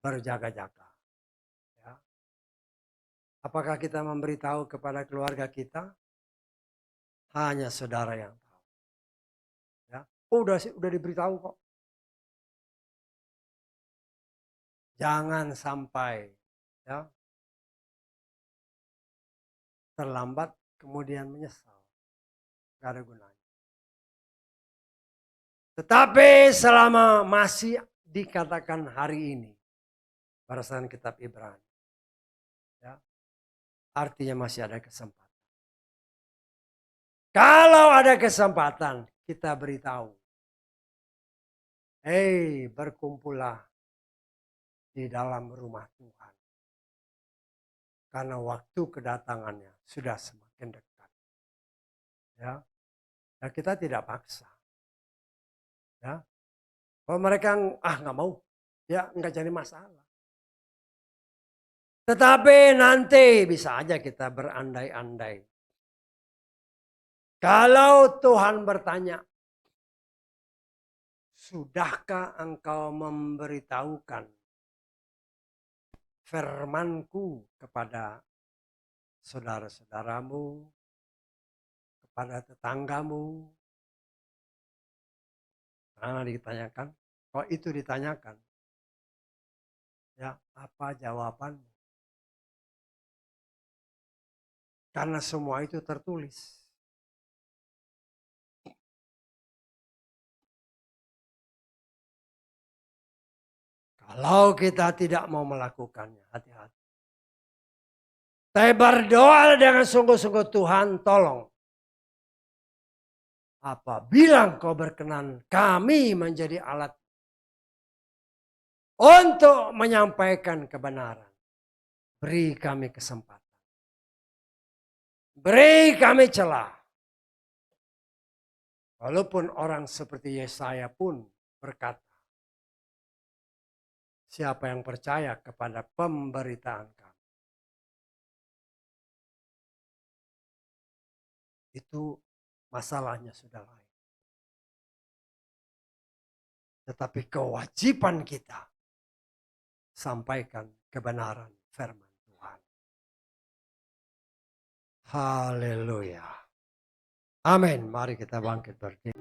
Berjaga-jaga. Ya. Apakah kita memberitahu kepada keluarga kita? Hanya saudara yang tahu. Ya. Udah diberitahu kok. Jangan sampai ya, terlambat kemudian menyesal. Gak ada gunanya. Tetapi selama masih dikatakan hari ini. Berdasarkan kitab Ibrani. Ya, artinya masih ada kesempatan. Kalau ada kesempatan kita beritahu. Berkumpullah di dalam rumah Tuhan. Karena waktu kedatangannya sudah semakin dekat. Ya, ya kita tidak paksa. Ya, kalau mereka nggak mau, ya nggak jadi masalah. Tetapi nanti bisa aja kita berandai-andai. Kalau Tuhan bertanya, sudahkah engkau memberitahukan firman-Ku kepada saudara-saudaramu, kepada tetanggamu? Karena ditanyakan, kalau itu ditanyakan, ya apa jawabanmu? Karena semua itu tertulis. Kalau kita tidak mau melakukannya, hati-hati. Saya berdoa dengan sungguh-sungguh, Tuhan tolong. Apabila Engkau berkenan kami menjadi alat untuk menyampaikan kebenaran. Beri kami kesempatan. Beri kami celah. Walaupun orang seperti Yesaya pun berkata, siapa yang percaya kepada pemberitaan kami? Itu masalahnya sudah lain. Tetapi kewajiban kita sampaikan kebenaran firman Tuhan. Haleluya. Amin. Mari kita bangkit berdiri.